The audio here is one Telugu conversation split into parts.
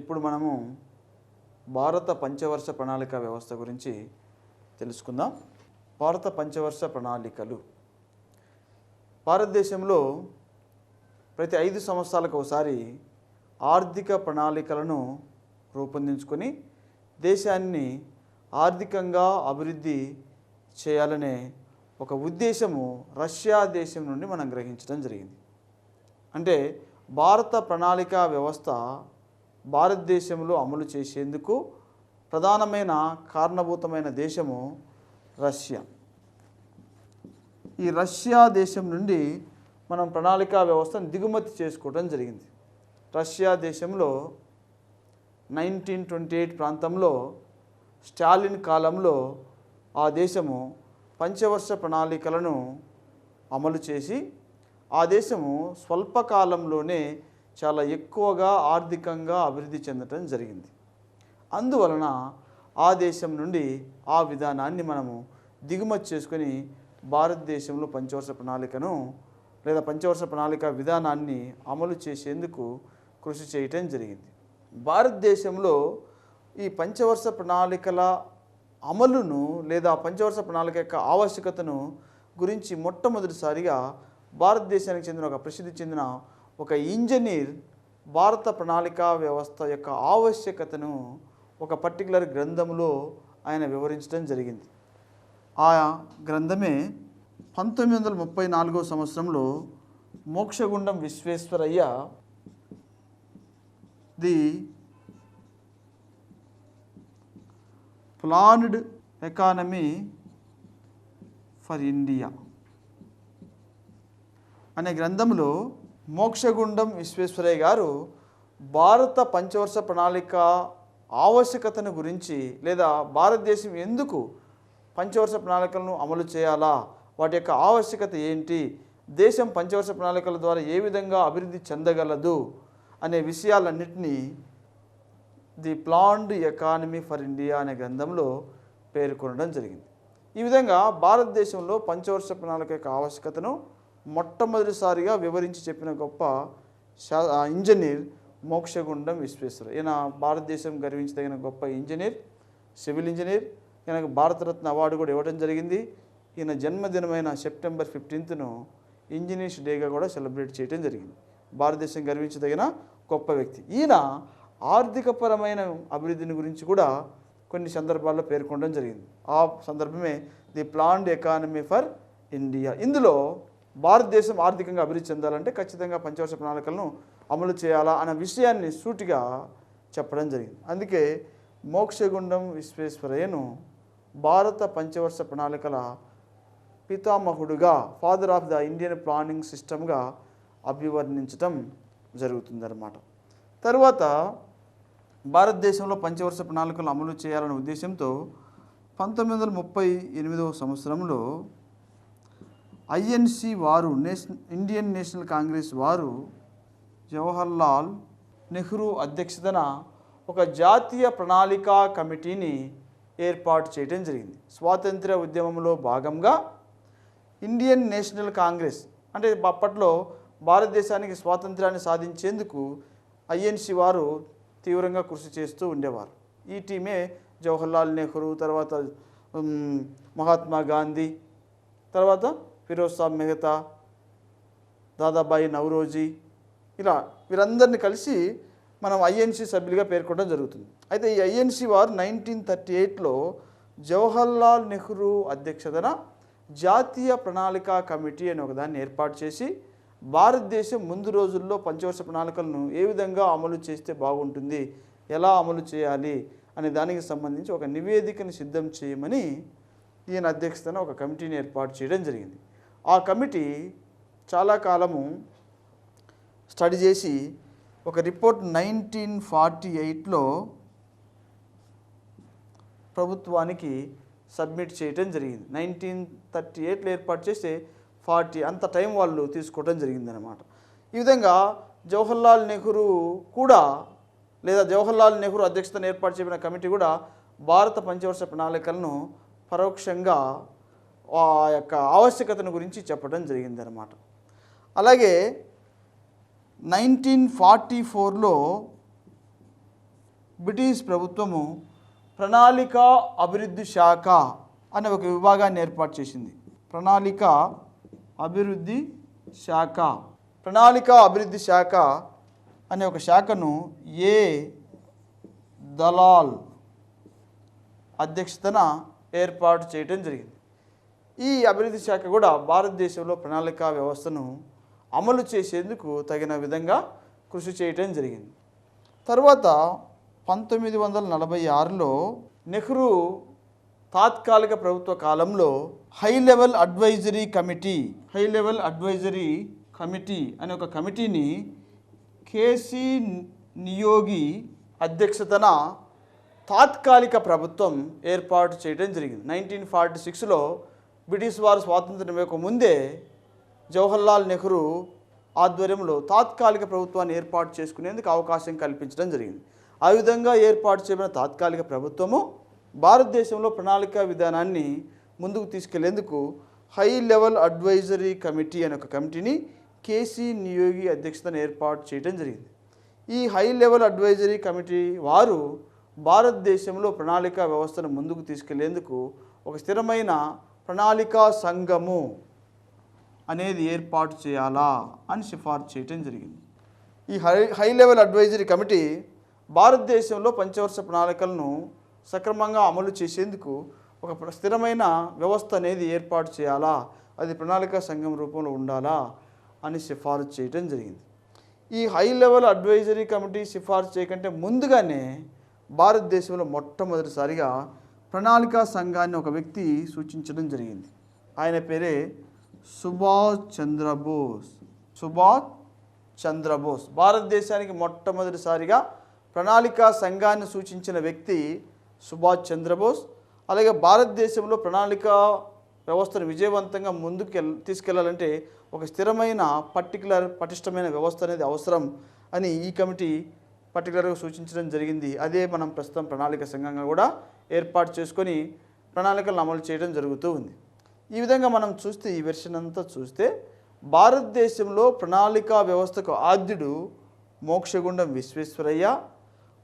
ఇప్పుడు మనము భారత పంచవర్ష ప్రణాళిక వ్యవస్థ గురించి తెలుసుకుందాం. భారత పంచవర్ష ప్రణాళికలు భారతదేశంలో ప్రతి 5 సంవత్సరాలకు ఒకసారి ఆర్థిక ప్రణాళికలను రూపొందించుకొని దేశాన్ని ఆర్థికంగా అభివృద్ధి చేయాలనే ఒక ఉద్దేశము రష్యా దేశం నుండి మనం గ్రహించడం జరిగింది. అంటే భారత ప్రణాళిక వ్యవస్థ భారతదేశంలో అమలు చేసేందుకు ప్రధానమైన కారణభూతమైన దేశము రష్యా. ఈ రష్యా దేశం నుండి మనం ప్రణాళికా వ్యవస్థను దిగుమతి చేసుకోవడం జరిగింది. రష్యా దేశంలో 1928 ప్రాంతంలో స్టాలిన్ కాలంలో ఆ దేశము పంచవర్ష ప్రణాళికలను అమలు చేసి ఆ దేశము స్వల్పకాలంలోనే చాలా ఎక్కువగా ఆర్థికంగా అభివృద్ధి చెందడం జరిగింది. అందువలన ఆ దేశం నుండి ఆ విధానాన్ని మనము దిగుమతి చేసుకొని భారతదేశంలో పంచవర్ష ప్రణాళికను లేదా పంచవర్ష ప్రణాళిక విధానాన్ని అమలు చేసేందుకు కృషి చేయటం జరిగింది. భారతదేశంలో ఈ పంచవర్ష ప్రణాళికల అమలును లేదా పంచవర్ష ప్రణాళిక యొక్క ఆవశ్యకతను గురించి మొట్టమొదటిసారిగా భారతదేశానికి చెందిన ఒక ప్రసిద్ధి చెందిన ఒక ఇంజనీర్ భారత ప్రణాళికా వ్యవస్థ యొక్క ఆవశ్యకతను ఒక పర్టికులర్ గ్రంథంలో ఆయన వివరించడం జరిగింది. ఆ గ్రంథమే 1934 సంవత్సరంలో Mokshagundam Visvesvaraya the planned economy for India అనే గ్రంథంలో మోక్షగుండం విశ్వేశ్వరయ్య గారు భారత పంచవర్ష ప్రణాళిక ఆవశ్యకతను గురించి లేదా భారతదేశం ఎందుకు పంచవర్ష ప్రణాళికలను అమలు చేయాలా, వాటి యొక్క ఆవశ్యకత ఏంటి, దేశం పంచవర్ష ప్రణాళికల ద్వారా ఏ విధంగా అభివృద్ధి చెందగలదు అనే విషయాలన్నింటినీ the planned economy for India అనే గ్రంథంలో పేర్కొనడం జరిగింది. ఈ విధంగా భారతదేశంలో పంచవర్ష ప్రణాళిక యొక్క ఆవశ్యకతను మొట్టమొదటిసారిగా వివరించి చెప్పిన గొప్ప ఇంజనీర్ మోక్షగుండం విశ్వేశ్వర. ఈయన భారతదేశం గర్వించదగిన గొప్ప ఇంజనీర్, సివిల్ ఇంజనీర్. ఈయనకు భారతరత్న అవార్డు కూడా ఇవ్వడం జరిగింది. ఈయన జన్మదినమైన సెప్టెంబర్ 15ను ఇంజనీర్స్ డేగా కూడా సెలబ్రేట్ చేయడం జరిగింది. భారతదేశం గర్వించదగిన గొప్ప వ్యక్తి. ఈయన ఆర్థికపరమైన అభివృద్ధిని గురించి కూడా కొన్ని సందర్భాల్లో పేర్కొనడం జరిగింది. ఆ సందర్భమే the planned economy for India. ఇందులో భారతదేశం ఆర్థికంగా అభివృద్ధి చెందాలంటే ఖచ్చితంగా పంచవర్ష ప్రణాళికలను అమలు చేయాలా అన్న విషయాన్ని సూటిగా చెప్పడం జరిగింది. అందుకే మోక్షగుండం విశ్వేశ్వరయ్యను భారత పంచవర్ష ప్రణాళికల పితామహుడుగా, father of the Indian planning సిస్టమ్గా అభివర్ణించటం జరుగుతుందన్నమాట. తర్వాత భారతదేశంలో పంచవర్ష ప్రణాళికలు అమలు చేయాలనే ఉద్దేశంతో 1938 సంవత్సరంలో ఐఎన్సి వారు ఇండియన్ నేషనల్ కాంగ్రెస్ వారు జవహర్లాల్ నెహ్రూ అధ్యక్షతన ఒక జాతీయ ప్రణాళికా కమిటీని ఏర్పాటు చేయడం జరిగింది. స్వాతంత్ర్య ఉద్యమంలో భాగంగా ఇండియన్ నేషనల్ కాంగ్రెస్ అంటే అప్పట్లో భారతదేశానికి స్వాతంత్ర్యాన్ని సాధించేందుకు ఐఎన్సి వారు తీవ్రంగా కృషి చేస్తూ ఉండేవారు. ఈ టీమే జవహర్లాల్ నెహ్రూ, తర్వాత మహాత్మా గాంధీ, తర్వాత ఫిరోజ్ షా మెహతా, దాదాబాయి నౌరోజీ, ఇలా వీరందరినీ కలిసి మనం ఐఎన్సి సభ్యులుగా పేర్కొనడం జరుగుతుంది. అయితే ఈ ఐఎన్సి వారు 1938లో జవహర్లాల్ నెహ్రూ అధ్యక్షతన జాతీయ ప్రణాళికా కమిటీ అనే ఒకదాన్ని ఏర్పాటు చేసి భారతదేశం ముందు రోజుల్లో పంచవర్ష ప్రణాళికలను ఏ విధంగా అమలు చేస్తే బాగుంటుంది, ఎలా అమలు చేయాలి అనే దానికి సంబంధించి ఒక నివేదికను సిద్ధం చేయమని ఈయన అధ్యక్షతన ఒక కమిటీని ఏర్పాటు చేయడం జరిగింది. ఆ కమిటీ చాలా కాలము స్టడీ చేసి ఒక రిపోర్ట్ 1948లో ప్రభుత్వానికి సబ్మిట్ చేయడం జరిగింది. 1938లో ఏర్పాటు చేస్తే 40 అంత టైం వాళ్ళు తీసుకోవడం జరిగిందనమాట. ఈ విధంగా జవహర్లాల్ నెహ్రూ కూడా లేదా జవహర్లాల్ నెహ్రూ అధ్యక్షతన ఏర్పాటు చేసిన కమిటీ కూడా భారత పంచవర్ష ప్రణాళికలను పరోక్షంగా ఆ యొక్క ఆవశ్యకతను గురించి చెప్పడం జరిగిందనమాట. అలాగే 1944లో బ్రిటిష్ ప్రభుత్వము ప్రణాళిక అభివృద్ధి శాఖ అనే ఒక విభాగాన్ని ఏర్పాటు చేసింది. ప్రణాళిక అభివృద్ధి శాఖ. ప్రణాళిక అభివృద్ధి శాఖ అనే ఒక శాఖను ఏ దలాల్ అధ్యక్షతన ఏర్పాటు చేయడం జరిగింది. ఈ అభివృద్ధి శాఖ కూడా భారతదేశంలో ప్రణాళికా వ్యవస్థను అమలు చేసేందుకు తగిన విధంగా కృషి చేయటం జరిగింది. తర్వాత 1946లో నెహ్రూ తాత్కాలిక ప్రభుత్వ కాలంలో హై లెవెల్ అడ్వైజరీ కమిటీ అనే ఒక కమిటీని కేసీ నియోగి అధ్యక్షతన తాత్కాలిక ప్రభుత్వం ఏర్పాటు చేయడం జరిగింది. 1946లో బ్రిటిష్ వారు స్వాతంత్రం ఇవ్వక ముందే జవహర్లాల్ నెహ్రూ ఆధ్వర్యంలో తాత్కాలిక ప్రభుత్వాన్ని ఏర్పాటు చేసుకునేందుకు అవకాశం కల్పించడం జరిగింది. ఆ విధంగా ఏర్పాటు చేయబడిన తాత్కాలిక ప్రభుత్వము భారతదేశంలో ప్రణాళికా విధానాన్ని ముందుకు తీసుకెళ్లేందుకు హై లెవెల్ అడ్వైజరీ కమిటీ అనే ఒక కమిటీని కేసీ నియోగి అధ్యక్షతన ఏర్పాటు చేయడం జరిగింది. ఈ హై లెవెల్ అడ్వైజరీ కమిటీ వారు భారతదేశంలో ప్రణాళికా వ్యవస్థను ముందుకు తీసుకెళ్లేందుకు ఒక స్థిరమైన ప్రణాళికా సంఘము అనేది ఏర్పాటు చేయాలా అని సిఫార్సు చేయడం జరిగింది. ఈ హై లెవెల్ అడ్వైజరీ కమిటీ భారతదేశంలో పంచవర్ష ప్రణాళికలను సక్రమంగా అమలు చేసేందుకు ఒక స్థిరమైన వ్యవస్థ అనేది ఏర్పాటు చేయాలా, అది ప్రణాళికా సంఘం రూపంలో ఉండాలా అని సిఫార్సు చేయడం జరిగింది. ఈ హై లెవెల్ అడ్వైజరీ కమిటీ సిఫార్సు చేయకంటే ముందుగానే భారతదేశంలో మొట్టమొదటిసారిగా ప్రణాళికా సంఘాన్ని ఒక వ్యక్తి సూచించడం జరిగింది. ఆయన పేరే సుభాష్ చంద్రబోస్. భారతదేశానికి మొట్టమొదటిసారిగా ప్రణాళికా సంఘాన్ని సూచించిన వ్యక్తి సుభాష్ చంద్రబోస్. అలాగే భారతదేశంలో ప్రణాళికా వ్యవస్థను విజయవంతంగా ముందుకు తీసుకెళ్లాలంటే ఒక స్థిరమైన పటిష్టమైన వ్యవస్థ అనేది అవసరం అని ఈ కమిటీ పర్టికులర్గా సూచించడం జరిగింది. అదే మనం ప్రస్తుతం ప్రణాళిక సంఘంగా కూడా ఏర్పాటు చేసుకొని ప్రణాళికలను అమలు చేయడం జరుగుతూ ఉంది. ఈ విధంగా మనం చూస్తే ఈ వెర్షన్ అంతా చూస్తే భారతదేశంలో ప్రణాళికా వ్యవస్థకు ఆద్యుడు మోక్షగుండం విశ్వేశ్వరయ్య,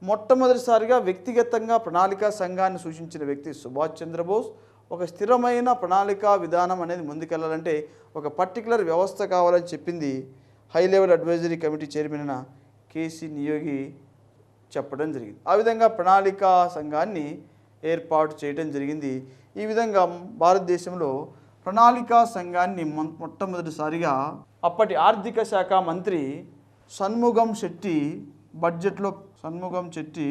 మొట్టమొదటిసారిగా వ్యక్తిగతంగా ప్రణాళికా సంఘాన్ని సూచించిన వ్యక్తి సుభాష్ చంద్రబోస్. ఒక స్థిరమైన ప్రణాళికా విధానం అనేది ముందుకెళ్లాలంటే ఒక పర్టికులర్ వ్యవస్థ కావాలని చెప్పింది high level advisory committee chairman KC Niyogi చెప్పడం జరిగింది. ఆ విధంగా ప్రణాళికా సంఘాన్ని ఏర్పాటు చేయడం జరిగింది. ఈ విధంగా భారతదేశంలో ప్రణాళికా సంఘాన్ని మొట్టమొదటిసారిగా అప్పటి ఆర్థిక శాఖ మంత్రి షణ్ముగం చెట్టి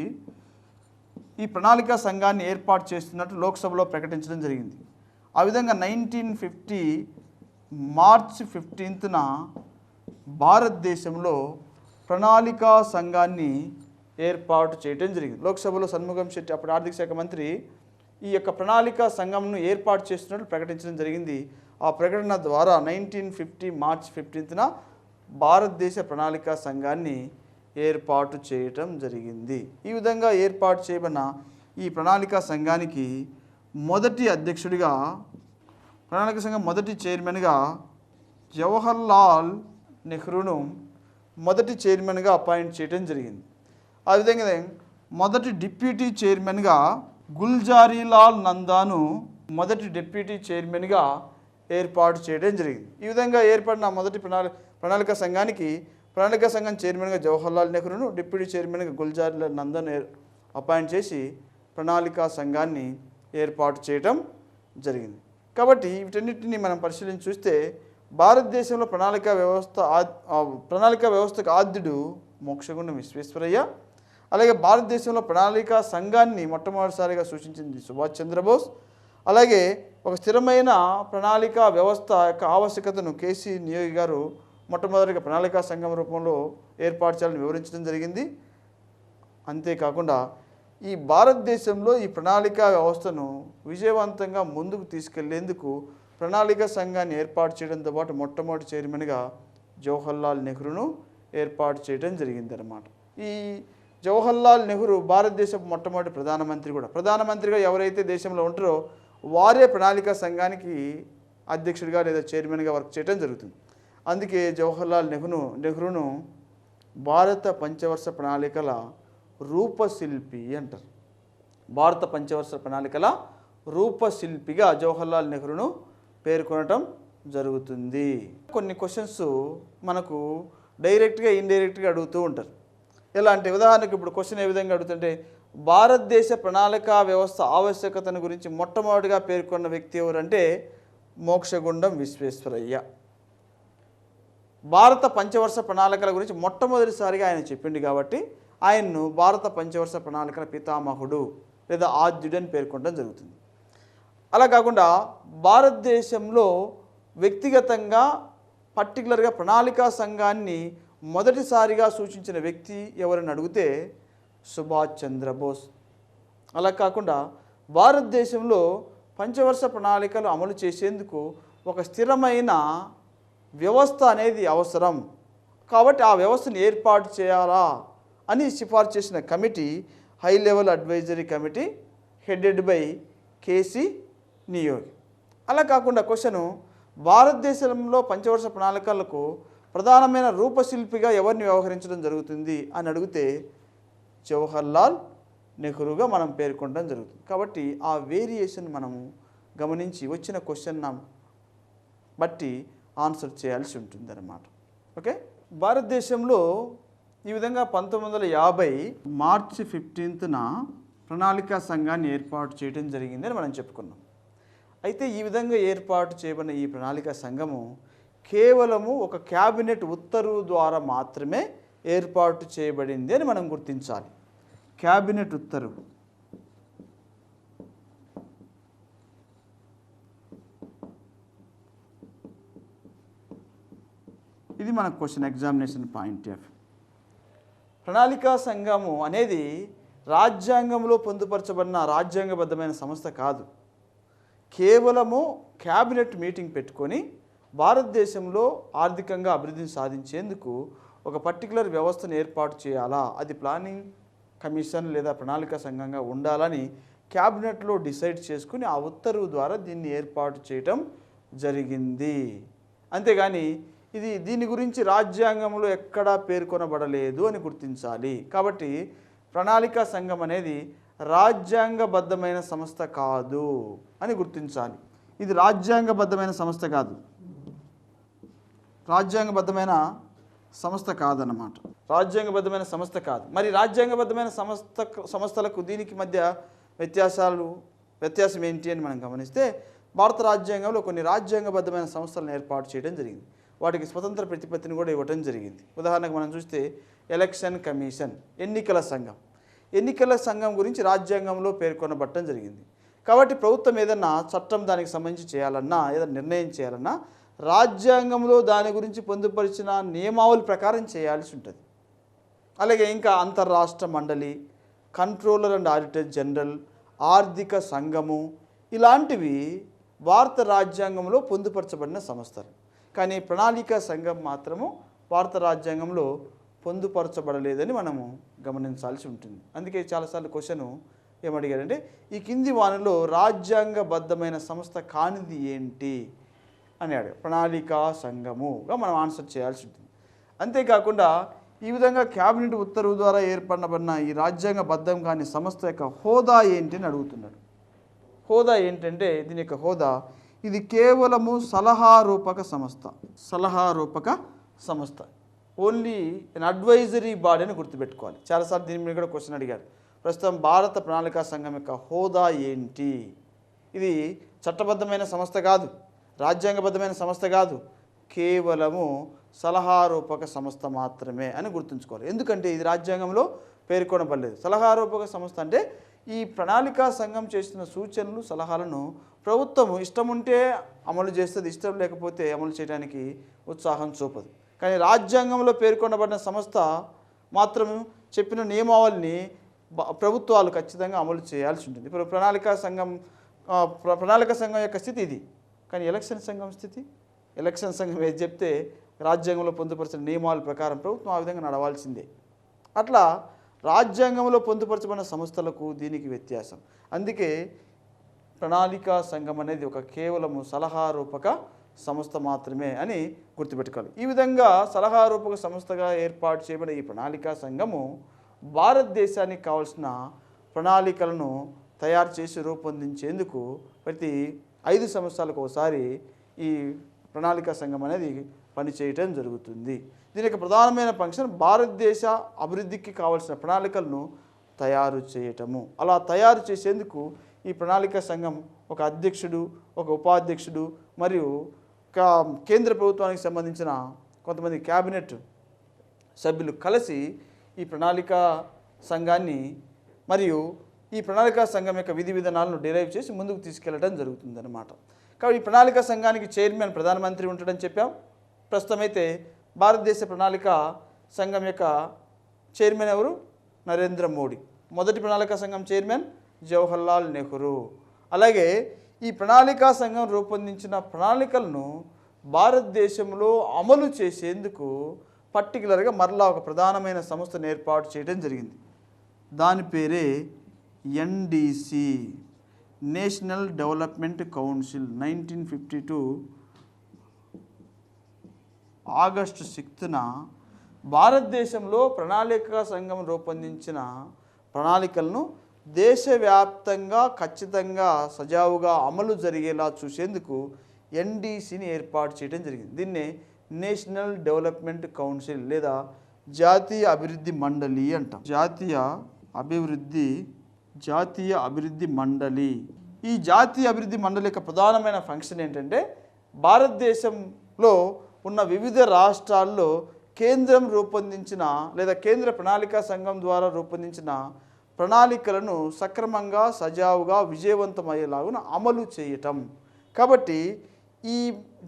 ఈ ప్రణాళికా సంఘాన్ని ఏర్పాటు చేస్తున్నట్టు లోక్సభలో ప్రకటించడం జరిగింది. ఆ విధంగా 1950 మార్చి 15న భారతదేశంలో ప్రణాళికా సంఘాన్ని ఏర్పాటు చేయడం జరిగింది. లోక్సభలో షణ్ముగం చెట్టి అప్పుడు ఆర్థిక శాఖ మంత్రి ఈ యొక్క ప్రణాళికా సంఘంను ఏర్పాటు చేస్తున్నట్లు ప్రకటించడం జరిగింది. ఆ ప్రకటన ద్వారా 1950 మార్చి 15న భారతదేశ ప్రణాళికా సంఘాన్ని ఏర్పాటు చేయటం జరిగింది. ఈ విధంగా ఏర్పాటు చేయబడిన ఈ ప్రణాళికా సంఘానికి మొదటి అధ్యక్షుడిగా, ప్రణాళిక సంఘం మొదటి చైర్మన్గా జవహర్లాల్ నెహ్రూను మొదటి చైర్మన్గా అపాయింట్ చేయడం జరిగింది. ఆ విధంగా మొదటి డిప్యూటీ చైర్మన్గా గుల్జారీలాల్ నందాను మొదటి డిప్యూటీ చైర్మన్గా ఏర్పాటు చేయడం జరిగింది. ఈ విధంగా ఏర్పడిన మొదటి ప్రణాళిక సంఘానికి ప్రణాళికా సంఘం చైర్మన్గా జవహర్లాల్ నెహ్రూను, డిప్యూటీ చైర్మన్గా గుల్జారీలాల్ నందాను అపాయింట్ చేసి ప్రణాళికా సంఘాన్ని ఏర్పాటు చేయడం జరిగింది. కాబట్టి వీటన్నిటిని మనం పరిశీలించి చూస్తే భారతదేశంలో ప్రణాళికా వ్యవస్థకు ఆద్యుడు మోక్షగుండం విశ్వేశ్వరయ్య, అలాగే భారతదేశంలో ప్రణాళికా సంఘాన్ని మొట్టమొదటిసారిగా సూచించింది సుభాష్ చంద్రబోస్, అలాగే ఒక స్థిరమైన ప్రణాళికా వ్యవస్థ యొక్క ఆవశ్యకతను కేసీ నియోగి గారు మొట్టమొదటిగా ప్రణాళికా సంఘం రూపంలో ఏర్పాటు చేయాలని వివరించడం జరిగింది. అంతేకాకుండా ఈ భారతదేశంలో ఈ ప్రణాళికా వ్యవస్థను విజయవంతంగా ముందుకు తీసుకెళ్లేందుకు ప్రణాళికా సంఘాన్ని ఏర్పాటు చేయడంతో పాటు మొట్టమొదటి చైర్మన్గా జవహర్లాల్ నెహ్రూను ఏర్పాటు చేయడం జరిగిందన్నమాట. ఈ జవహర్లాల్ నెహ్రూ భారతదేశపు మొట్టమొదటి ప్రధానమంత్రి కూడా. ప్రధానమంత్రిగా ఎవరైతే దేశంలో ఉంటారో వారే ప్రణాళికా సంఘానికి అధ్యక్షుడిగా లేదా చైర్మన్గా వర్క్ చేయడం జరుగుతుంది. అందుకే జవహర్లాల్ నెహ్రూను భారత పంచవర్ష ప్రణాళికల రూపశిల్పి అంటారు. భారత పంచవర్ష ప్రణాళికల రూపశిల్పిగా జవహర్లాల్ నెహ్రూను పేర్కొనటం జరుగుతుంది. కొన్ని క్వశ్చన్స్ మనకు డైరెక్ట్గా ఇండైరెక్ట్గా అడుగుతూ ఉంటారు. ఎలా అంటే ఉదాహరణకు ఇప్పుడు క్వశ్చన్ ఏ విధంగా అడుగుతుంటే, భారతదేశ ప్రణాళికా వ్యవస్థ ఆవశ్యకతను గురించి మొట్టమొదటిగా పేర్కొన్న వ్యక్తి ఎవరంటే మోక్షగుండం విశ్వేశ్వరయ్య. భారత పంచవర్ష ప్రణాళికల గురించి మొట్టమొదటిసారిగా ఆయన చెప్పిండు కాబట్టి ఆయన్ను భారత పంచవర్ష ప్రణాళికల పితామహుడు లేదా ఆద్యుడని పేర్కొనడం జరుగుతుంది. అలా కాకుండా భారతదేశంలో వ్యక్తిగతంగా పర్టికులర్గా ప్రణాళికా సంఘాన్ని మొదటిసారిగా సూచించిన వ్యక్తి ఎవరని అడిగితే సుభాష్ చంద్రబోస్. అలా కాకుండా భారతదేశంలో పంచవర్ష ప్రణాళికలు అమలు చేసేందుకు ఒక స్థిరమైన వ్యవస్థ అనేది అవసరం కాబట్టి ఆ వ్యవస్థను ఏర్పాటు చేయాలా అని సిఫార్సు చేసిన committee high level advisory committee headed by KC Niyogi. అలా కాకుండా క్వశ్చను, భారతదేశంలో పంచవర్ష ప్రణాళికలకు ప్రధానమైన రూపశిల్పిగా ఎవరిని వ్యవహరించడం జరుగుతుంది అని అడిగితే జవహర్లాల్ నెహ్రూగా మనం పేర్కొనడం జరుగుతుంది. కాబట్టి ఆ వేరియేషన్ మనము గమనించి వచ్చిన క్వశ్చన్ బట్టి ఆన్సర్ చేయాల్సి ఉంటుంది అన్నమాట. ఓకే, భారతదేశంలో ఈ విధంగా 1950 మార్చి 15న ప్రణాళికా సంఘాన్ని ఏర్పాటు చేయడం జరిగిందని మనం చెప్పుకున్నాం. అయితే ఈ విధంగా ఏర్పాటు చేయబడిన ఈ ప్రణాళికా సంఘము కేవలము ఒక క్యాబినెట్ ఉత్తర్వు ద్వారా మాత్రమే ఏర్పాటు చేయబడింది అని మనం గుర్తించాలి. క్యాబినెట్ ఉత్తర్వు ఇది మన క్వశ్చన్ ఎగ్జామినేషన్ పాయింట్ ఆఫ్. ప్రణాళికా సంఘము అనేది రాజ్యాంగంలో పొందుపరచబడిన రాజ్యాంగబద్ధమైన సంస్థ కాదు. కేవలము క్యాబినెట్ మీటింగ్ పెట్టుకొని భారతదేశంలో ఆర్థికంగా అభివృద్ధిని సాధించేందుకు ఒక పర్టికులర్ వ్యవస్థను ఏర్పాటు చేయాలా, అది ప్లానింగ్ కమిషన్ లేదా ప్రణాళికా సంఘంగా ఉండాలని క్యాబినెట్లో డిసైడ్ చేసుకుని ఆ ఉత్తర్వు ద్వారా దీన్ని ఏర్పాటు చేయటం జరిగింది. అంతేగాని దీని గురించి రాజ్యాంగంలో ఎక్కడా పేర్కొనబడలేదు అని గుర్తించాలి. కాబట్టి ప్రణాళికా సంఘం అనేది రాజ్యాంగబద్ధమైన సంస్థ కాదు అని గుర్తించాలి. ఇది రాజ్యాంగబద్ధమైన సంస్థ కాదు, రాజ్యాంగబద్ధమైన సంస్థ కాదన్నమాట. రాజ్యాంగబద్ధమైన సంస్థ కాదు. మరి రాజ్యాంగబద్ధమైన సంస్థలకు దీనికి మధ్య వ్యత్యాసం ఏంటి అని మనం గమనిస్తే, భారత రాజ్యాంగంలో కొన్ని రాజ్యాంగబద్ధమైన సంస్థలను ఏర్పాటు చేయడం జరిగింది. వాటికి స్వతంత్ర ప్రతిపత్తిని కూడా ఇవ్వడం జరిగింది. ఉదాహరణకు మనం చూస్తే ఎలక్షన్ కమిషన్, ఎన్నికల సంఘం గురించి రాజ్యాంగంలో పేర్కొనబడటం జరిగింది. కాబట్టి ప్రభుత్వం ఏదన్నా చట్టం దానికి సంబంధించి చేయాలన్నా, ఏదైనా నిర్ణయం చేయాలన్నా రాజ్యాంగంలో దాని గురించి పొందుపరిచిన నియమావళి ప్రకారం చేయాల్సి ఉంటుంది. అలాగే ఇంకా అంతర్రాష్ట్ర మండలి, కంట్రోలర్ అండ్ ఆడిటర్ జనరల్, ఆర్థిక సంఘము ఇలాంటివి భారత రాజ్యాంగంలో పొందుపరచబడిన సంస్థలు. కానీ ప్రణాళికా సంఘం మాత్రము భారత రాజ్యాంగంలో పొందుపరచబడలేదని మనము గమనించాల్సి ఉంటుంది. అందుకే చాలాసార్లు క్వశ్చను ఏమడిగారంటే, ఈ కింది వానిలో రాజ్యాంగబద్ధమైన సంస్థ కానిది ఏంటి అని అడిగారు. ప్రణాళికా సంఘముగా మనం ఆన్సర్ చేయాల్సి ఉంటుంది. అంతేకాకుండా ఈ విధంగా క్యాబినెట్ ఉత్తర్వు ద్వారా ఏర్పడబడిన ఈ రాజ్యాంగబద్ధం కాని సంస్థ యొక్క హోదా ఏంటి అని అడుగుతున్నాడు. హోదా ఏంటంటే దీని యొక్క హోదా, ఇది కేవలము సలహా రూపక సంస్థ, ఓన్లీ అన్ అడ్వైజరీ బాడీ అని గుర్తుపెట్టుకోవాలి. చాలాసార్లు దీని మీద కూడా క్వశ్చన్ అడిగారు. ప్రస్తుతం భారత ప్రణాళికా సంఘం యొక్క హోదా ఏంటి? ఇది చట్టబద్ధమైన సంస్థ కాదు, రాజ్యాంగబద్ధమైన సంస్థ కాదు, కేవలము సలహారూపక సంస్థ మాత్రమే అని గుర్తుంచుకోవాలి. ఎందుకంటే ఇది రాజ్యాంగంలో పేర్కొనబడలేదు. సలహారూపక సంస్థ అంటే ఈ ప్రణాళికా సంఘం చేసిన సూచనలు, సలహాలను ప్రభుత్వం ఇష్టం ఉంటే అమలు చేస్తుంది, ఇష్టం లేకపోతే అమలు చేయడానికి ఉత్సాహం చూపదు. కానీ రాజ్యాంగంలో పేర్కొనబడిన సంస్థ మాత్రం చెప్పిన నియమావళిని ప్రభుత్వాలు ఖచ్చితంగా అమలు చేయాల్సి ఉంటుంది. ఇప్పుడు ప్రణాళికా సంఘం యొక్క స్థితి ఇది. కానీ ఎలక్షన్ సంఘం ఏది చెప్తే రాజ్యాంగంలో పొందుపరిచిన నియమాల ప్రకారం ప్రభుత్వం ఆ విధంగా నడవాల్సిందే. అట్లా రాజ్యాంగంలో పొందుపరచబడిన సంస్థలకు దీనికి వ్యత్యాసం. అందుకే ప్రణాళికా సంఘం అనేది ఒక కేవలము సలహారూపక సంస్థ మాత్రమే అని గుర్తుపెట్టుకోవాలి. ఈ విధంగా సలహారూపక సంస్థగా ఏర్పాటు చేయబడిన ఈ ప్రణాళికా సంఘము భారతదేశానికి కావాల్సిన ప్రణాళికలను తయారు చేసి రూపొందించేందుకు ప్రతి 5 సంవత్సరాలకు ఒకసారి ఈ ప్రణాళికా సంఘం అనేది పనిచేయటం జరుగుతుంది. దీని యొక్క ప్రధానమైన ఫంక్షన్ భారతదేశ అభివృద్ధికి కావాల్సిన ప్రణాళికలను తయారు చేయటము. అలా తయారు చేసేందుకు ఈ ప్రణాళికా సంఘం ఒక అధ్యక్షుడు, ఒక ఉపాధ్యక్షుడు మరియు కేంద్ర ప్రభుత్వానికి సంబంధించిన కొంతమంది క్యాబినెట్ సభ్యులు కలిసి ఈ ప్రణాళికా సంఘాన్ని మరియు ఈ ప్రణాళికా సంఘం యొక్క విధి విధానాలను డిరైవ్ చేసి ముందుకు తీసుకెళ్లడం జరుగుతుందన్నమాట. కాబట్టి ఈ ప్రణాళికా సంఘానికి చైర్మన్ ప్రధానమంత్రి ఉంటాడని చెప్పాం. ప్రస్తుతం అయితే భారతదేశ ప్రణాళికా సంఘం యొక్క చైర్మన్ ఎవరు? నరేంద్ర మోడీ. మొదటి ప్రణాళికా సంఘం చైర్మన్ జవహర్లాల్ నెహ్రూ. అలాగే ఈ ప్రణాళికా సంఘం రూపొందించిన ప్రణాళికలను భారతదేశంలో అమలు చేసేందుకు పర్టికులర్గా మరలా ఒక ప్రధానమైన సంస్థను ఏర్పాటు చేయడం జరిగింది. దాని పేరే NDC, national development council. 1952 August 6న భారతదేశంలో ప్రణాళికా సంఘం రూపొందించిన ప్రణాళికలను దేశవ్యాప్తంగా ఖచ్చితంగా సజావుగా అమలు జరిగేలా చూసేందుకు ఎన్డీసీని ఏర్పాటు చేయడం జరిగింది. దీన్నే నేషనల్ డెవలప్మెంట్ కౌన్సిల్ లేదా జాతీయ అభివృద్ధి మండలి అంటాం. జాతీయ అభివృద్ధి మండలి. ఈ జాతీయ అభివృద్ధి మండలి యొక్క ప్రధానమైన ఫంక్షన్ ఏంటంటే భారతదేశంలో ఉన్న వివిధ రాష్ట్రాల్లో కేంద్రం రూపొందించిన లేదా కేంద్ర ప్రణాళికా సంఘం ద్వారా రూపొందించిన ప్రణాళికలను సక్రమంగా సజావుగా విజయవంతమయ్యేలాగా అమలు చేయటం. కాబట్టి ఈ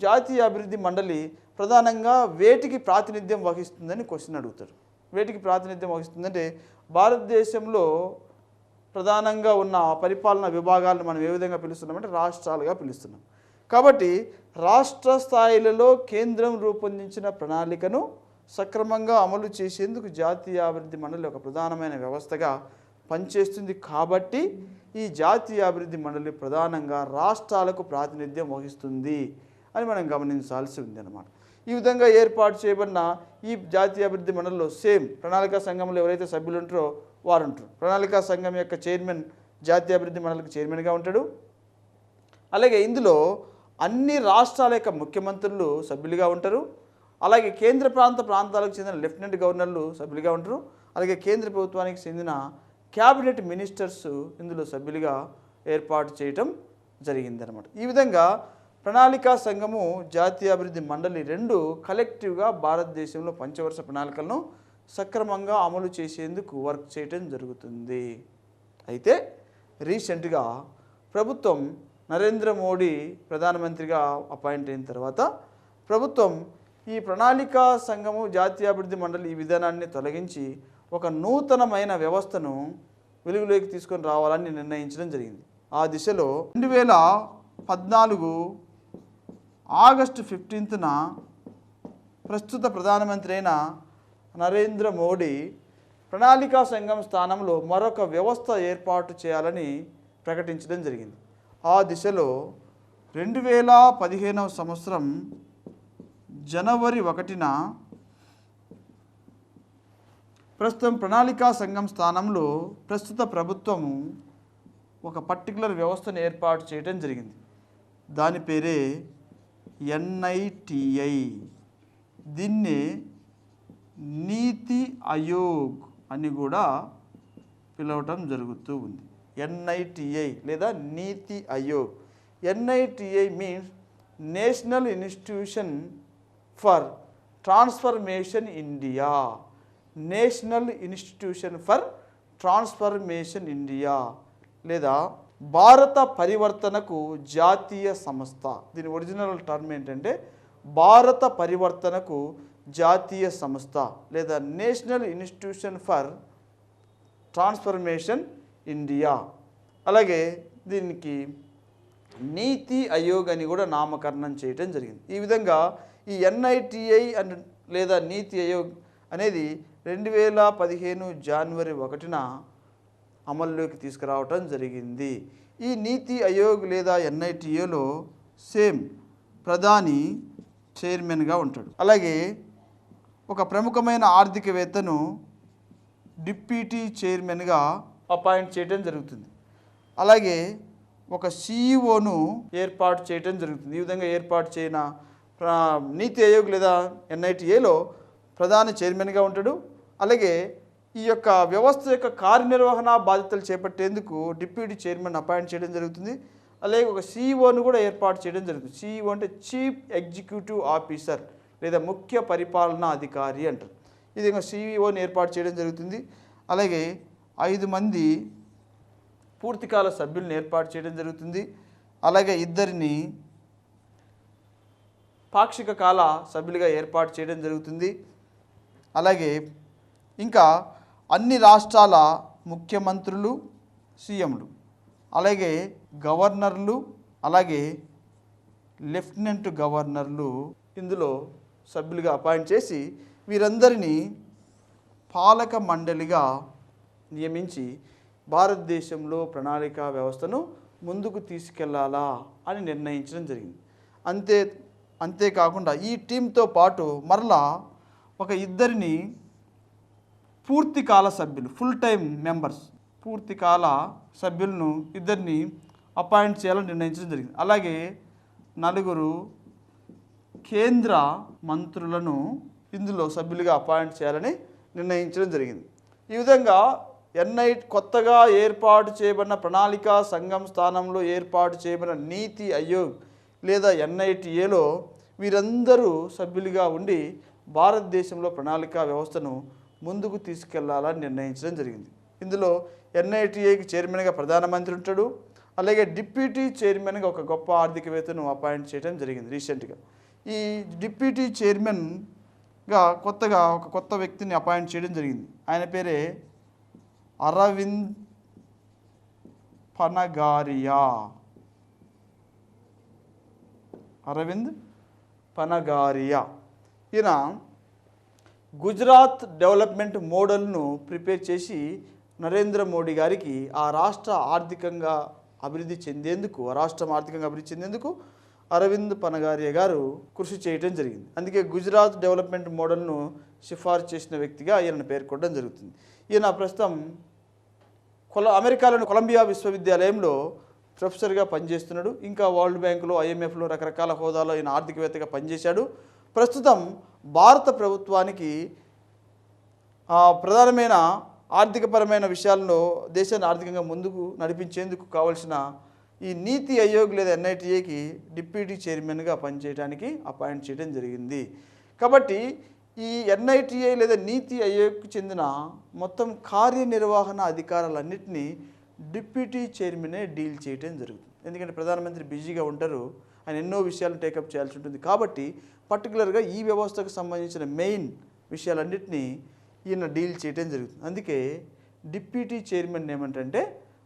జాతీయ అభివృద్ధి మండలి ప్రధానంగా వేటికి ప్రాతినిధ్యం వహిస్తుందని క్వశ్చన్ అడుగుతారు. వేటికి ప్రాతినిధ్యం వహిస్తుందంటే భారతదేశంలో ప్రధానంగా ఉన్న పరిపాలనా విభాగాలను మనం ఏ విధంగా పిలుస్తున్నామంటే రాష్ట్రాలుగా పిలుస్తున్నాం. కాబట్టి రాష్ట్ర స్థాయిలలో కేంద్రం రూపొందించిన ప్రణాళికను సక్రమంగా అమలు చేసేందుకు జాతీయ అభివృద్ధి మండలి ఒక ప్రధానమైన వ్యవస్థగా పనిచేస్తుంది. కాబట్టి ఈ జాతీయ అభివృద్ధి మండలి ప్రధానంగా రాష్ట్రాలకు ప్రాతినిధ్యం వహిస్తుంది అని మనం గమనించాల్సి ఉంది అన్నమాట. ఈ విధంగా ఏర్పాటు చేయబడిన ఈ జాతీయ అభివృద్ధి మండలిలో సేమ్ ప్రణాళికా సంఘంలో ఎవరైతే సభ్యులు ఉంటారో వారు ఉంటారు. ప్రణాళికా సంఘం యొక్క చైర్మన్ జాతీయ అభివృద్ధి మండలికి చైర్మన్గా ఉంటాడు. అలాగే ఇందులో అన్ని రాష్ట్రాల యొక్క ముఖ్యమంత్రులు సభ్యులుగా ఉంటారు. అలాగే కేంద్ర ప్రాంతాలకు చెందిన లెఫ్టినెంట్ గవర్నర్లు సభ్యులుగా ఉంటారు. అలాగే కేంద్ర ప్రభుత్వానికి చెందిన క్యాబినెట్ మినిస్టర్స్ ఇందులో సభ్యులుగా ఏర్పాటు చేయటం జరిగిందనమాట. ఈ విధంగా ప్రణాళికా సంఘము జాతీయ అభివృద్ధి మండలి రెండు కలెక్టివ్గా భారతదేశంలో పంచవర్ష ప్రణాళికలను సక్రమంగా అమలు చేసేందుకు వర్క్ చేయటం జరుగుతుంది. అయితే రీసెంట్గా ప్రభుత్వం నరేంద్ర మోడీ ప్రధానమంత్రిగా అపాయింట్ అయిన తర్వాత ప్రభుత్వం ఈ ప్రణాళికా సంఘము జాతీయ అభివృద్ధి మండలి ఈ విధానాన్ని తొలగించి ఒక నూతనమైన వ్యవస్థను వెలుగులోకి తీసుకొని రావాలని నిర్ణయించడం జరిగింది. ఆ దిశలో 2014 ఆగస్టు 15న ప్రస్తుత ప్రధానమంత్రి అయిన నరేంద్ర మోడీ ప్రణాళికా సంఘం స్థానంలో మరొక వ్యవస్థ ఏర్పాటు చేయాలని ప్రకటించడం జరిగింది. ఆ దిశలో 2015వ సంవత్సరం జనవరి 1న ప్రస్తుతం ప్రణాళికా సంఘం స్థానంలో ప్రస్తుత ప్రభుత్వము ఒక పర్టికులర్ వ్యవస్థను ఏర్పాటు చేయడం జరిగింది. దాని పేరే NITI. దీన్నే నీతి ఆయోగ్ అని కూడా పిలవటం జరుగుతూ ఉంది. NITI లేదా నీతి Aayog. NITI means national institution for transformation India. National institution for transformation India లేదా భారత పరివర్తనకు జాతీయ సంస్థ. దీని ఒరిజినల్ టర్మ్ ఏంటంటే భారత పరివర్తనకు జాతీయ సంస్థ లేదా national institution for transformation India. అలాగే దీనికి నీతి ఆయోగ్ అని కూడా నామకరణం చేయటం జరిగింది. ఈ విధంగా ఈ NITI అండ్ లేదా నీతి ఆయోగ్ అనేది 2015 జనవరి 1న అమల్లోకి తీసుకురావటం జరిగింది. ఈ నీతి ఆయోగ్ లేదా NITIలో సేమ్ ప్రధాని చైర్మన్గా ఉంటాడు. అలాగే ఒక ప్రముఖమైన ఆర్థికవేత్తను డిప్యూటీ చైర్మన్గా అపాయింట్ చేయడం జరుగుతుంది. అలాగే ఒక సిఇఓను ఏర్పాటు చేయడం జరుగుతుంది. ఈ విధంగా ఏర్పాటు చేయన నీతి ఆయోగ్ లేదా ఎన్ఐటిఏలో ప్రధాన చైర్మన్గా ఉంటాడు. అలాగే ఈ యొక్క వ్యవస్థ యొక్క కార్యనిర్వహణ బాధ్యతలు చేపట్టేందుకు డిప్యూటీ చైర్మన్ అపాయింట్ చేయడం జరుగుతుంది. అలాగే ఒక సిఇఓను కూడా ఏర్పాటు చేయడం జరుగుతుంది. సిఇఓ అంటే చీఫ్ ఎగ్జిక్యూటివ్ ఆఫీసర్ లేదా ముఖ్య పరిపాలనా అధికారి అంటారు. ఇది ఇంకా సిఇఓని ఏర్పాటు చేయడం జరుగుతుంది. అలాగే 5 మంది పూర్తికాల సభ్యులను ఏర్పాటు చేయడం జరుగుతుంది. అలాగే 2 పాక్షిక కాల సభ్యులుగా ఏర్పాటు చేయడం జరుగుతుంది. అలాగే ఇంకా అన్ని రాష్ట్రాల ముఖ్యమంత్రులు, సీఎంలు, అలాగే గవర్నర్లు, అలాగే లెఫ్టినెంట్ గవర్నర్లు ఇందులో సభ్యులుగా అపాయింట్ చేసి వీరందరినీ పాలక మండలిగా నియమించి భారతదేశంలో ప్రణాళికా వ్యవస్థను ముందుకు తీసుకెళ్లాలా అని నిర్ణయించడం జరిగింది. అంతేకాకుండా ఈ టీంతో పాటు మరలా ఒక 2 పూర్తికాల సభ్యులు, ఫుల్ టైం మెంబర్స్, పూర్తికాల సభ్యులను 2 అపాయింట్ చేయాలని నిర్ణయించడం జరిగింది. అలాగే 4 కేంద్ర మంత్రులను ఇందులో సభ్యులుగా అపాయింట్ చేయాలని నిర్ణయించడం జరిగింది. ఈ విధంగా కొత్తగా ఏర్పాటు చేయబడిన ప్రణాళికా సంఘం స్థానంలో ఏర్పాటు చేయబడిన నీతి ఆయోగ్ లేదా ఎన్ఐటిఏలో వీరందరూ సభ్యులుగా ఉండి భారతదేశంలో ప్రణాళికా వ్యవస్థను ముందుకు తీసుకెళ్లాలని నిర్ణయించడం జరిగింది. ఇందులో ఎన్ఐటిఏకి చైర్మన్గా ప్రధానమంత్రి ఉంటాడు. అలాగే డిప్యూటీ చైర్మన్గా ఒక గొప్ప ఆర్థికవేత్తను అపాయింట్ చేయడం జరిగింది రీసెంట్గా. ఈ డిప్యూటీ చైర్మన్గా కొత్తగా ఒక కొత్త వ్యక్తిని అపాయింట్ చేయడం జరిగింది. ఆయన పేరే అరవింద్ పనగారియా. ఈయన గుజరాత్ డెవలప్మెంట్ మోడల్ను ప్రిపేర్ చేసి నరేంద్ర మోడీ గారికి ఆ రాష్ట్రం ఆర్థికంగా అభివృద్ధి చెందేందుకు అరవింద్ పనగారియా గారు కృషి చేయడం జరిగింది. అందుకే గుజరాత్ డెవలప్మెంట్ మోడల్ను సిఫార్సు చేసిన వ్యక్తిగా ఈయనను పేర్కొనడం జరుగుతుంది. ఈయన ప్రస్తుతం అమెరికాలోని కొలంబియా విశ్వవిద్యాలయంలో ప్రొఫెసర్గా పనిచేస్తున్నాడు. ఇంకా వరల్డ్ బ్యాంకులో, ఐఎంఎఫ్లో రకరకాల హోదాలో ఈయన ఆర్థికవేత్తగా పనిచేశాడు. ప్రస్తుతం భారత ప్రభుత్వానికి ప్రధానమైన ఆర్థికపరమైన విషయాల్లో దేశాన్ని ఆర్థికంగా ముందుకు నడిపించేందుకు కావాల్సిన ఈ నీతి ఆయోగ్ లేదా ఎన్ఐటిఏకి డిప్యూటీ చైర్మన్గా పనిచేయడానికి అపాయింట్ చేయడం జరిగింది. కాబట్టి ఈ ఎన్ఐటిఏ లేదా నీతి ఆయోగ్కి చెందిన మొత్తం కార్యనిర్వహణ అధికారాలన్నింటినీ డిప్యూటీ చైర్మనే డీల్ చేయడం జరుగుతుంది. ఎందుకంటే ప్రధానమంత్రి బిజీగా ఉంటారు, ఆయన ఎన్నో విషయాలను టేకప్ చేయాల్సి ఉంటుంది. కాబట్టి పర్టికులర్గా ఈ వ్యవస్థకు సంబంధించిన మెయిన్ విషయాలన్నింటినీ ఈయన డీల్ చేయడం జరుగుతుంది. అందుకే డిప్యూటీ చైర్మన్ ఏమంటే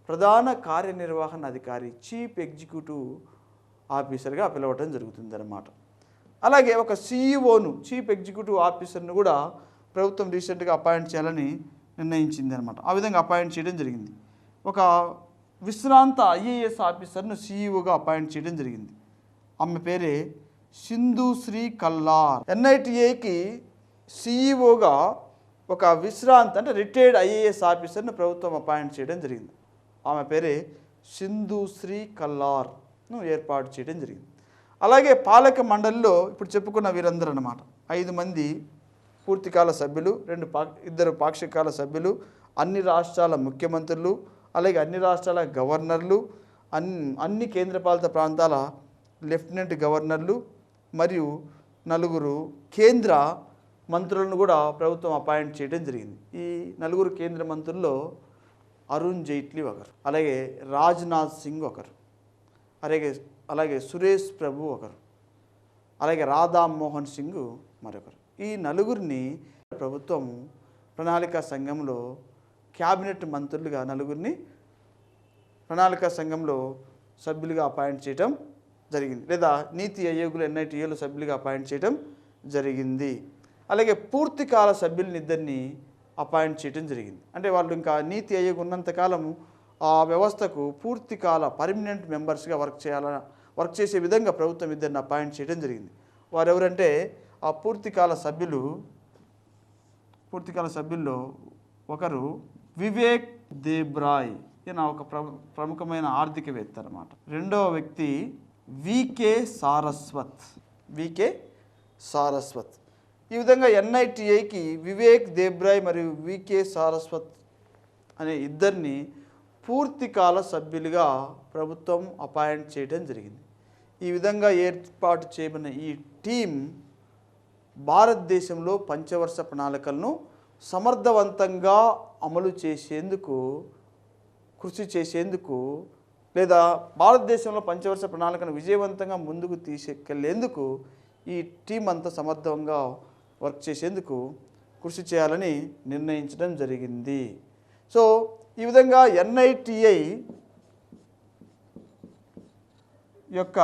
ప్రధాన కార్యనిర్వహణ అధికారి, చీఫ్ ఎగ్జిక్యూటివ్ ఆఫీసర్గా పిలవటం జరుగుతుంది అన్నమాట. అలాగే ఒక సిఇఓను, చీఫ్ ఎగ్జిక్యూటివ్ ఆఫీసర్ను కూడా ప్రభుత్వం రీసెంట్గా అపాయింట్ చేయాలని నిర్ణయించింది అనమాట. ఆ విధంగా అపాయింట్ చేయడం జరిగింది. ఒక విశ్రాంత ఐఏఎస్ ఆఫీసర్ను సిఇఓగా అపాయింట్ చేయడం జరిగింది. ఆమె పేరే సింధుశ్రీ కల్లార్. ఎన్ఐటిఏకి సిఇఓగా ఒక విశ్రాంత అంటే రిటైర్డ్ ఐఏఎస్ ఆఫీసర్ను ప్రభుత్వం అపాయింట్ చేయడం జరిగింది. ఆమె పేరే సింధుశ్రీ కల్లార్ను ఏర్పాటు చేయడం జరిగింది. అలాగే పాలక మండలిలో ఇప్పుడు చెప్పుకున్న వీరందరూ అన్నమాట 5 మంది పూర్తికాల సభ్యులు, 2 పాక్షికాల సభ్యులు, అన్ని రాష్ట్రాల ముఖ్యమంత్రులు, అలాగే అన్ని రాష్ట్రాల గవర్నర్లు, అన్ని కేంద్రపాలిత ప్రాంతాల లెఫ్టినెంట్ గవర్నర్లు మరియు 4 కేంద్ర మంత్రులను కూడా ప్రభుత్వం అపాయింట్ చేయడం జరిగింది. ఈ 4 కేంద్ర మంత్రుల్లో అరుణ్ జైట్లీ ఒకరు, అలాగే రాజ్నాథ్ సింగ్ ఒకరు, అలాగే సురేష్ ప్రభు ఒకరు, అలాగే రాధామోహన్ సింగ్ మరొకరు. ఈ 4 ప్రభుత్వం ప్రణాళికా సంఘంలో క్యాబినెట్ మంత్రులుగా 4 ప్రణాళికా సంఘంలో సభ్యులుగా అపాయింట్ చేయడం జరిగింది, లేదా నీతి ఆయోగ్లు ఎన్ఐటిఏలో సభ్యులుగా అపాయింట్ చేయడం జరిగింది. అలాగే పూర్తికాల సభ్యులని 2 అపాయింట్ చేయడం జరిగింది. అంటే వాళ్ళు ఇంకా నీతి ఆయోగ్ ఉన్నంతకాలం ఆ వ్యవస్థకు పూర్తికాల పర్మనెంట్ మెంబర్స్గా వర్క్ చేసే విధంగా ప్రభుత్వం 2 అపాయింట్ చేయడం జరిగింది. వారు ఎవరంటే ఆ పూర్తికాల సభ్యుల్లో ఒకరు వివేక్ దేబ్రాయ్, ఈయన ఒక ప్రముఖమైన ఆర్థికవేత్త అన్నమాట. రెండవ వ్యక్తి వికే సారస్వత్. ఈ విధంగా ఎన్ఐటిఐకి వివేక్ దేబ్రాయ్ మరియు వికే సారస్వత్ అనే ఇద్దరిని పూర్తికాల సభ్యులుగా ప్రభుత్వం అపాయింట్ చేయడం జరిగింది. ఈ విధంగా ఏర్పాటు చేయబడిన ఈ టీం భారతదేశంలో పంచవర్ష ప్రణాళికలను సమర్థవంతంగా అమలు చేసేందుకు, కృషి చేసేందుకు, లేదా భారతదేశంలో పంచవర్ష ప్రణాళికను విజయవంతంగా ముందుకు తీసుకెళ్లేందుకు ఈ టీం అంతా సమర్థంగా వర్క్ చేసేందుకు కృషి చేయాలని నిర్ణయించడం జరిగింది. సో ఈ విధంగా ఎన్ఐటిఐ యొక్క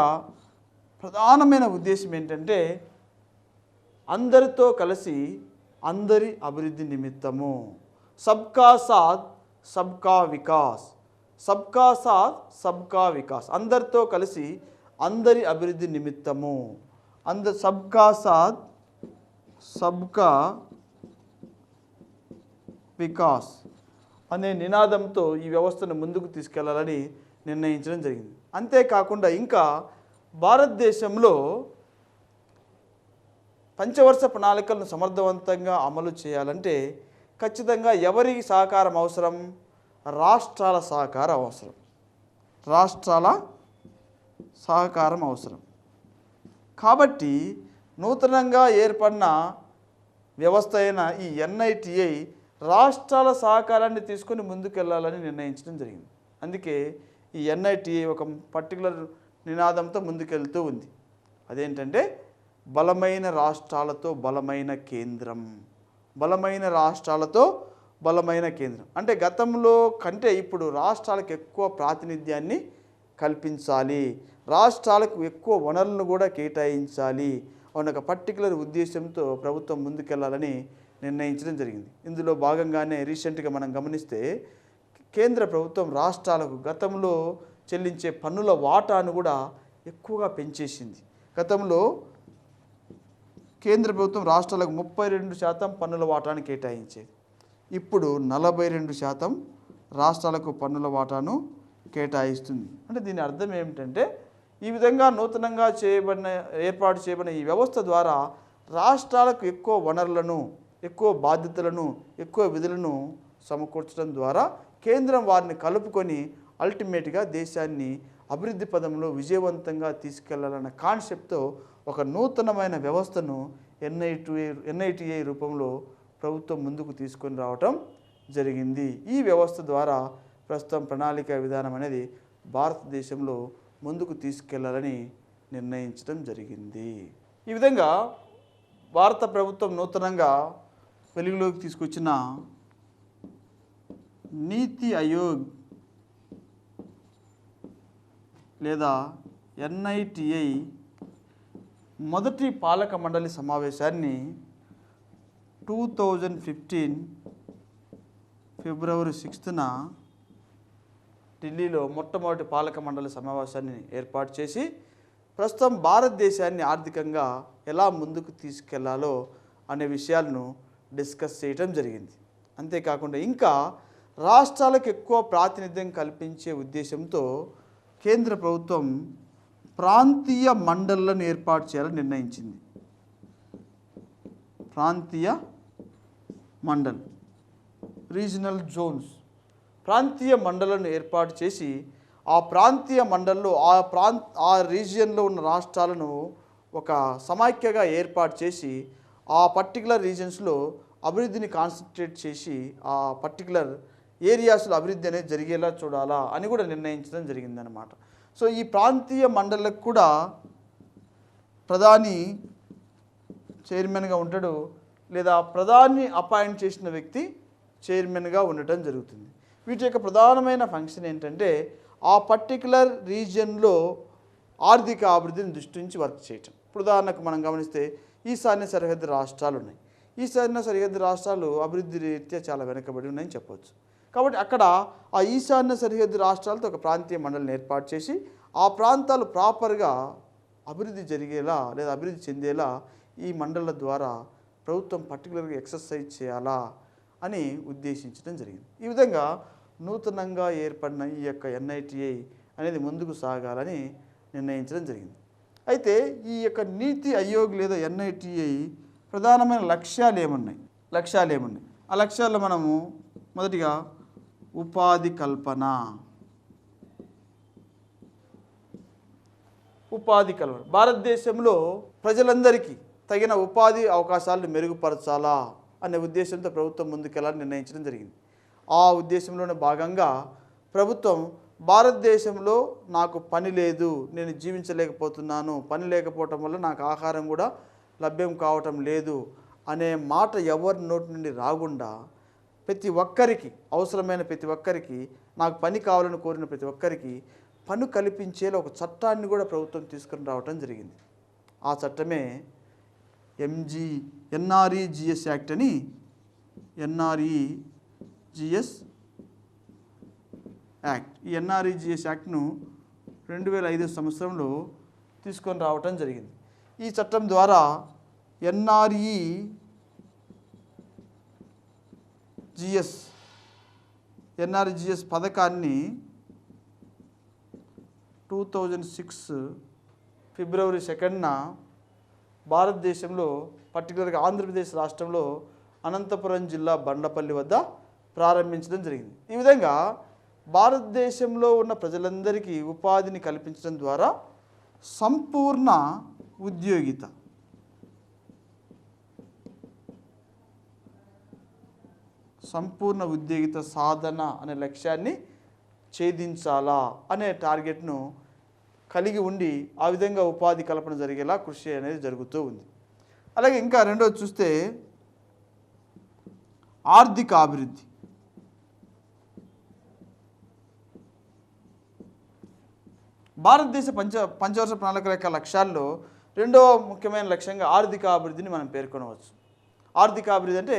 ప్రధానమైన ఉద్దేశం ఏంటంటే అందరితో కలిసి అందరి అభివృద్ధి నిమిత్తము. సబ్కా సాథ్ సబ్కా వికాస్, సబ్కా సాథ్ సబ్కా వికాస్, అందరితో కలిసి అందరి అభివృద్ధి నిమిత్తము. సబ్కా సాథ్ సబ్కా వికాస్ అనే నినాదంతో ఈ వ్యవస్థను ముందుకు తీసుకెళ్లాలని నిర్ణయించడం జరిగింది. అంతేకాకుండా ఇంకా భారతదేశంలో పంచవర్ష ప్రణాళికలను సమర్థవంతంగా అమలు చేయాలంటే ఖచ్చితంగా ఎవరి సహకారం అవసరం? రాష్ట్రాల సహకారం అవసరం. కాబట్టి నూతనంగా ఏర్పడిన వ్యవస్థ అయిన ఈ ఎన్ఐటిఐ రాష్ట్రాల సహకారాన్ని తీసుకొని ముందుకెళ్లాలని నిర్ణయించడం జరిగింది. అందుకే ఈ ఎన్ఐటిఐ ఒక పర్టికులర్ నినాదంతో ముందుకెళ్తూ ఉంది. అదేంటంటే బలమైన రాష్ట్రాలతో బలమైన కేంద్రం. అంటే గతంలో కంటే ఇప్పుడు రాష్ట్రాలకు ఎక్కువ ప్రాతినిధ్యాన్ని కల్పించాలి, రాష్ట్రాలకు ఎక్కువ వనరులను కూడా కేటాయించాలి అన్న ఒక పర్టికులర్ ఉద్దేశంతో ప్రభుత్వం ముందుకెళ్లాలని నిర్ణయించడం జరిగింది. ఇందులో భాగంగానే రీసెంట్గా మనం గమనిస్తే కేంద్ర ప్రభుత్వం రాష్ట్రాలకు గతంలో చెల్లించే పన్నుల వాటాను కూడా ఎక్కువగా పెంచేసింది. గతంలో కేంద్ర ప్రభుత్వం రాష్ట్రాలకు 32% పన్నుల వాటాను కేటాయించేది. ఇప్పుడు 42% రాష్ట్రాలకు పన్నుల వాటాను కేటాయిస్తుంది. అంటే దీని అర్థం ఏమిటంటే ఈ విధంగా నూతనంగా ఏర్పాటు చేయబడిన ఈ వ్యవస్థ ద్వారా రాష్ట్రాలకు ఎక్కువ వనరులను, ఎక్కువ బాధ్యతలను, ఎక్కువ విధులను సమకూర్చడం ద్వారా కేంద్రం వారిని కలుపుకొని అల్టిమేట్గా దేశాన్ని అభివృద్ధి పదంలో విజయవంతంగా తీసుకెళ్లాలన్న కాన్సెప్ట్తో ఒక నూతనమైన వ్యవస్థను ఎన్ఐటిఐ రూపంలో ప్రభుత్వం ముందుకు తీసుకొని రావటం జరిగింది. ఈ వ్యవస్థ ద్వారా ప్రస్తుతం ప్రణాళిక విధానం అనేది భారతదేశంలో ముందుకు తీసుకెళ్లాలని నిర్ణయించడం జరిగింది. ఈ విధంగా భారత ప్రభుత్వం నూతనంగా వెలుగులోకి తీసుకొచ్చిన నీతి ఆయోగ్ లేదా ఎన్ఐటిఐ మొదటి పాలక మండలి సమావేశాన్ని 2015 ఫిబ్రవరి 6న ఢిల్లీలో మొట్టమొదటి పాలక మండలి సమావేశాన్ని ఏర్పాటు చేసి ప్రస్తుతం భారతదేశాన్ని ఆర్థికంగా ఎలా ముందుకు తీసుకెళ్లాలో అనే విషయాలను డిస్కస్ చేయడం జరిగింది. అంతేకాకుండా ఇంకా రాష్ట్రాలకు ఎక్కువ ప్రాతినిధ్యం కల్పించే ఉద్దేశంతో కేంద్ర ప్రభుత్వం ప్రాంతీయ మండళ్లను ఏర్పాటు చేయాలని నిర్ణయించింది. ప్రాంతీయ మండల్, రీజనల్ జోన్స్, ప్రాంతీయ మండళ్లను ఏర్పాటు చేసి ఆ ప్రాంతీయ మండల్లో ఆ రీజియన్లో ఉన్న రాష్ట్రాలను ఒక సమాఖ్యగా ఏర్పాటు చేసి ఆ పర్టికులర్ రీజన్స్లో అభివృద్ధిని కాన్సన్ట్రేట్ చేసి ఆ పర్టికులర్ ఏరియాస్లో అభివృద్ధి అనేది జరిగేలా చూడాలా అని కూడా నిర్ణయించడం జరిగిందనమాట. సో ఈ ప్రాంతీయ మండళ్ళకు కూడా ప్రధాని చైర్మన్గా ఉంటాడు, లేదా ప్రధాని అపాయింట్ చేసిన వ్యక్తి చైర్మన్గా ఉండటం జరుగుతుంది. వీటి యొక్క ప్రధానమైన ఫంక్షన్ ఏంటంటే ఆ పర్టికులర్ రీజియన్లో ఆర్థిక అభివృద్ధిని దృష్టి నుంచి వర్క్ చేయటం. ఉదాహరణకు మనం గమనిస్తే ఈశాన్య సరిహద్దు రాష్ట్రాలు ఉన్నాయి. ఈశాన్య సరిహద్దు రాష్ట్రాలు అభివృద్ధి రీత్యా చాలా వెనుకబడి ఉన్నాయని చెప్పవచ్చు. కాబట్టి అక్కడ ఆ ఈశాన్య సరిహద్దు రాష్ట్రాలతో ఒక ప్రాంతీయ మండలిని ఏర్పాటు చేసి ఆ ప్రాంతాలు ప్రాపర్గా అభివృద్ధి జరిగేలా లేదా అభివృద్ధి చెందేలా ఈ మండళ్ళ ద్వారా ప్రభుత్వం పర్టికులర్గా ఎక్సర్సైజ్ చేయాలా అని ఉద్దేశించడం జరిగింది. ఈ విధంగా నూతనంగా ఏర్పడిన ఈ యొక్క NITI అనేది ముందుకు సాగాలని నిర్ణయించడం జరిగింది. అయితే ఈ యొక్క నీతి ఆయోగ్ లేదా NITI ప్రధానమైన లక్ష్యాలు ఏమున్నాయి? ఆ లక్ష్యాల్లో మనము మొదటిగా ఉపాధి కల్పన. భారతదేశంలో ప్రజలందరికీ తగిన ఉపాధి అవకాశాలను మెరుగుపరచాలా అనే ఉద్దేశంతో ప్రభుత్వం ముందుకెళ్ళాలని నిర్ణయించడం జరిగింది. ఆ ఉద్దేశంలోనే భాగంగా ప్రభుత్వం భారతదేశంలో నాకు పని లేదు, నేను జీవించలేకపోతున్నాను, పని లేకపోవటం వల్ల నాకు ఆహారం కూడా లభ్యం కావటం లేదు అనే మాట ఎవరి నోటి నుండి రాకుండా ప్రతి ఒక్కరికి, అవసరమైన ప్రతి ఒక్కరికి, నాకు పని కావాలని కోరిన ప్రతి ఒక్కరికి పని కల్పించేలా ఒక చట్టాన్ని కూడా ప్రభుత్వం తీసుకుని రావటం జరిగింది. ఆ చట్టమే NREGS యాక్ట్ అని. NREGS act. ఈ NREGS యాక్ట్ను 2005 సంవత్సరంలో తీసుకొని రావటం జరిగింది. ఈ చట్టం ద్వారా NREGS పథకాన్ని 2006 ఫిబ్రవరి 2న భారతదేశంలో, పర్టికులర్గా ఆంధ్రప్రదేశ్ రాష్ట్రంలో అనంతపురం జిల్లా బండ్లపల్లి వద్ద ప్రారంభించడం జరిగింది. ఈ విధంగా భారతదేశంలో ఉన్న ప్రజలందరికీ ఉపాధిని కల్పించడం ద్వారా సంపూర్ణ ఉద్యోగిత సాధన అనే లక్ష్యాన్ని ఛేదించాలా అనే టార్గెట్ను కలిగి ఉండి ఆ విధంగా ఉపాధి కల్పన జరిగేలా కృషి అనేది జరుగుతూ ఉంది. అలాగే ఇంకా రెండోది చూస్తే ఆర్థిక అభివృద్ధి. భారతదేశ పంచవర్ష ప్రణాళిక యొక్క లక్ష్యాల్లో రెండవ ముఖ్యమైన లక్ష్యంగా ఆర్థిక అభివృద్ధిని మనం పేర్కొనవచ్చు. ఆర్థిక అభివృద్ధి అంటే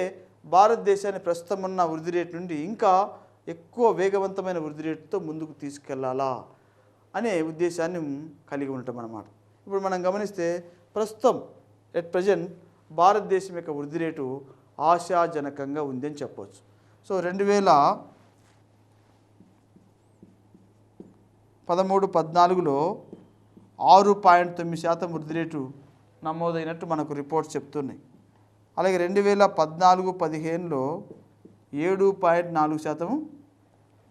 భారతదేశాన్ని ప్రస్తుతం ఉన్న వృద్ధి రేటు నుండి ఇంకా ఎక్కువ వేగవంతమైన వృద్ధి రేటుతో ముందుకు తీసుకెళ్లాలా అనే ఉద్దేశాన్ని కలిగి ఉండటం అన్నమాట. ఇప్పుడు మనం గమనిస్తే ప్రస్తుతం ఎట్ ప్రజెంట్ భారతదేశం యొక్క వృద్ధి రేటు ఆశాజనకంగా ఉందని చెప్పవచ్చు. సో 2013-14లో 6.9% వృద్ధి రేటు నమోదైనట్టు మనకు రిపోర్ట్స్ చెప్తున్నాయి. అలాగే 2014-15లో 7.4%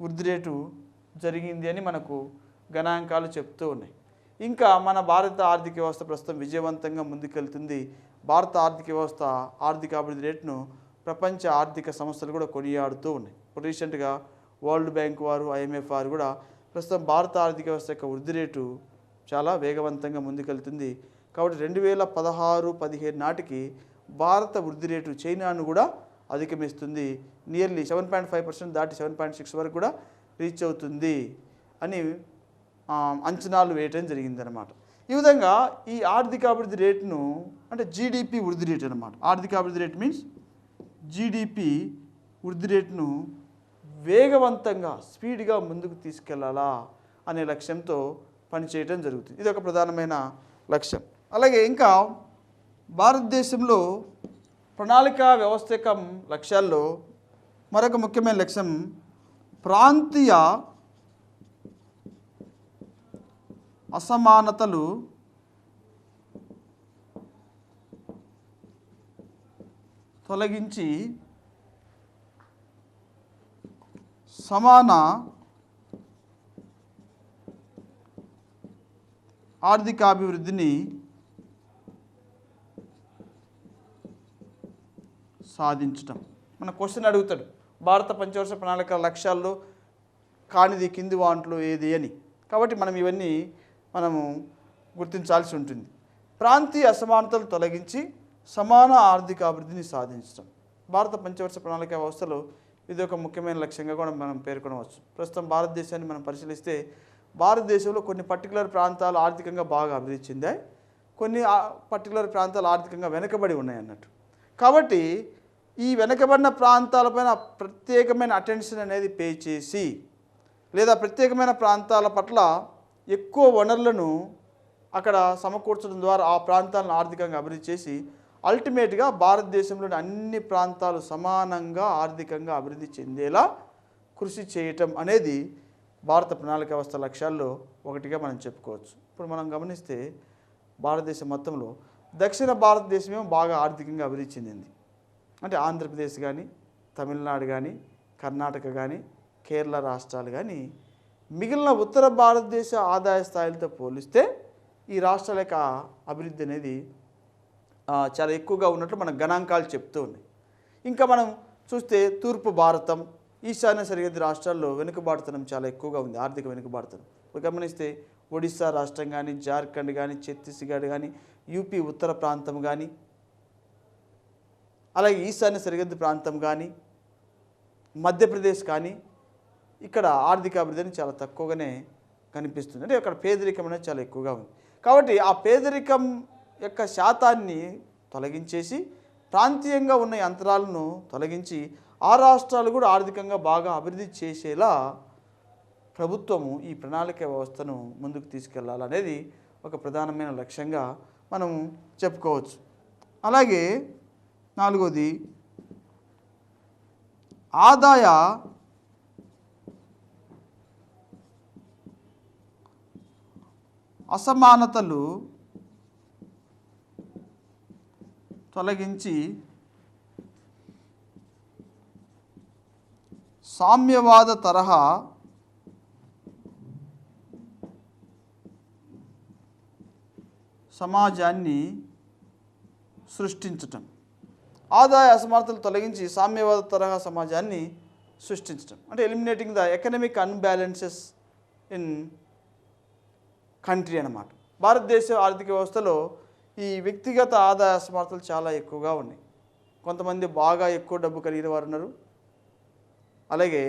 వృద్ధి రేటు జరిగింది అని మనకు గణాంకాలు చెప్తూ ఉన్నాయి. ఇంకా మన భారత ఆర్థిక వ్యవస్థ ప్రస్తుతం విజయవంతంగా ముందుకెళ్తుంది. భారత ఆర్థిక వ్యవస్థ ఆర్థిక అభివృద్ధి రేటును ప్రపంచ ఆర్థిక సంస్థలు కూడా కొనియాడుతూ ఉన్నాయి. రీసెంట్గా వరల్డ్ బ్యాంక్ వారు, IMF వారు కూడా ప్రస్తుతం భారత ఆర్థిక వ్యవస్థ యొక్క వృద్ధి రేటు చాలా వేగవంతంగా ముందుకెళ్తుంది. కాబట్టి 2016-17 నాటికి భారత వృద్ధి రేటు చైనాను కూడా అధిగమిస్తుంది. నియర్లీ 7.5% దాటి 7.6 వరకు కూడా రీచ్ అవుతుంది అని అంచనాలు వేయటం జరిగిందనమాట. ఈ విధంగా ఈ ఆర్థిక అభివృద్ధి రేటును అంటే GDP వృద్ధి రేటు అనమాట. ఆర్థిక అభివృద్ధి రేటు మీన్స్ GDP వృద్ధి రేటును వేగవంతంగా స్పీడ్గా ముందుకు తీసుకెళ్లాలా అనే లక్ష్యంతో పనిచేయటం జరుగుతుంది. ఇది ఒక ప్రధానమైన లక్ష్యం. అలాగే ఇంకా భారతదేశంలో ప్రణాళిక వ్యవస్థ యొక్క లక్ష్యాల్లో మరొక ముఖ్యమైన లక్ష్యం ప్రాంతీయ అసమానతలు తొలగించి సమాన ఆర్థికాభివృద్ధిని సాధించటం. మన క్వశ్చన్ అడుగుతాడు, భారత పంచవర్ష ప్రణాళిక లక్ష్యాల్లో కానిది కింది వాంట్లో ఏది అని. కాబట్టి మనం ఇవన్నీ మనము గుర్తించాల్సి ఉంటుంది. ప్రాంతీయ అసమానతలు తొలగించి సమాన ఆర్థిక అభివృద్ధిని సాధించడం భారత పంచవర్ష ప్రణాళిక వ్యవస్థలో ఇది ఒక ముఖ్యమైన లక్ష్యంగా కూడా మనం పేర్కొనవచ్చు. ప్రస్తుతం భారతదేశాన్ని మనం పరిశీలిస్తే భారతదేశంలో కొన్ని పర్టికులర్ ప్రాంతాలు ఆర్థికంగా బాగా అభివృద్ధి చెందాయి, కొన్ని పర్టికులర్ ప్రాంతాలు ఆర్థికంగా వెనుకబడి ఉన్నాయి అన్నట్టు. కాబట్టి ఈ వెనుకబడిన ప్రాంతాలపైన ప్రత్యేకమైన అటెన్షన్ అనేది పే చేసి లేదా ప్రత్యేకమైన ప్రాంతాల పట్ల ఎక్కువ వనరులను అక్కడ సమకూర్చడం ద్వారా ఆ ప్రాంతాలను ఆర్థికంగా అభివృద్ధి చేసి అల్టిమేట్గా భారతదేశంలోని అన్ని ప్రాంతాలు సమానంగా ఆర్థికంగా అభివృద్ధి చెందేలా కృషి చేయటం అనేది భారత ప్రణాళిక వ్యవస్థ లక్ష్యాల్లో ఒకటిగా మనం చెప్పుకోవచ్చు. ఇప్పుడు మనం గమనిస్తే భారతదేశం మొత్తంలో దక్షిణ భారతదేశమేమో బాగా ఆర్థికంగా అభివృద్ధి చెందింది. అంటే ఆంధ్రప్రదేశ్ కానీ, తమిళనాడు కానీ, కర్ణాటక కానీ, కేరళ రాష్ట్రాలు కానీ మిగిలిన ఉత్తర భారతదేశ ఆదాయ స్థాయిలతో పోలిస్తే ఈ రాష్ట్రాల యొక్క అభివృద్ధి అనేది చాలా ఎక్కువగా ఉన్నట్లు మన గణాంకాలు చెప్తూ ఉన్నాయి. ఇంకా మనం చూస్తే తూర్పు భారతం, ఈశాన్య సరిహద్దు రాష్ట్రాల్లో వెనుకబాటుతనం చాలా ఎక్కువగా ఉంది, ఆర్థిక వెనుకబాటుతనం. ఇప్పుడు గమనిస్తే ఒడిశా రాష్ట్రం కానీ, జార్ఖండ్ కానీ, ఛత్తీస్గఢ్ కానీ, యూపీ ఉత్తర ప్రాంతం కానీ, అలాగే ఈశాన్య సరిహద్దు ప్రాంతం కానీ, మధ్యప్రదేశ్ కానీ ఇక్కడ ఆర్థిక అభివృద్ధి చాలా తక్కువగానే కనిపిస్తుంది. అంటే అక్కడ పేదరికం అనేది చాలా ఎక్కువగా ఉంది. కాబట్టి ఆ పేదరికం యొక్క శాతాన్ని తొలగించేసి ప్రాంతీయంగా ఉన్న యంత్రాలను తొలగించి ఆ రాష్ట్రాలు కూడా ఆర్థికంగా బాగా అభివృద్ధి చేసేలా ప్రభుత్వము ఈ ప్రణాళిక వ్యవస్థను ముందుకు తీసుకెళ్లాలనేది ఒక ప్రధానమైన లక్ష్యంగా మనం చెప్పుకోవచ్చు. అలాగే నాలుగోది ఆదాయ అసమానతలు తొలగించి సామ్యవాద తరహా సమాజాన్ని సృష్టించటం. ఆదాయ అసమానతలు తొలగించి సామ్యవాద తరహా సమాజాన్ని సృష్టించటం అంటే eliminating the economic unbalances in country అన్నమాట. భారతదేశ ఆర్థిక వ్యవస్థలో ఈ వ్యక్తిగత ఆదాయ అసమానతలు చాలా ఎక్కువగా ఉన్నాయి. కొంతమంది బాగా ఎక్కువ డబ్బు కలిగిన వారు ఉన్నారు, అలాగే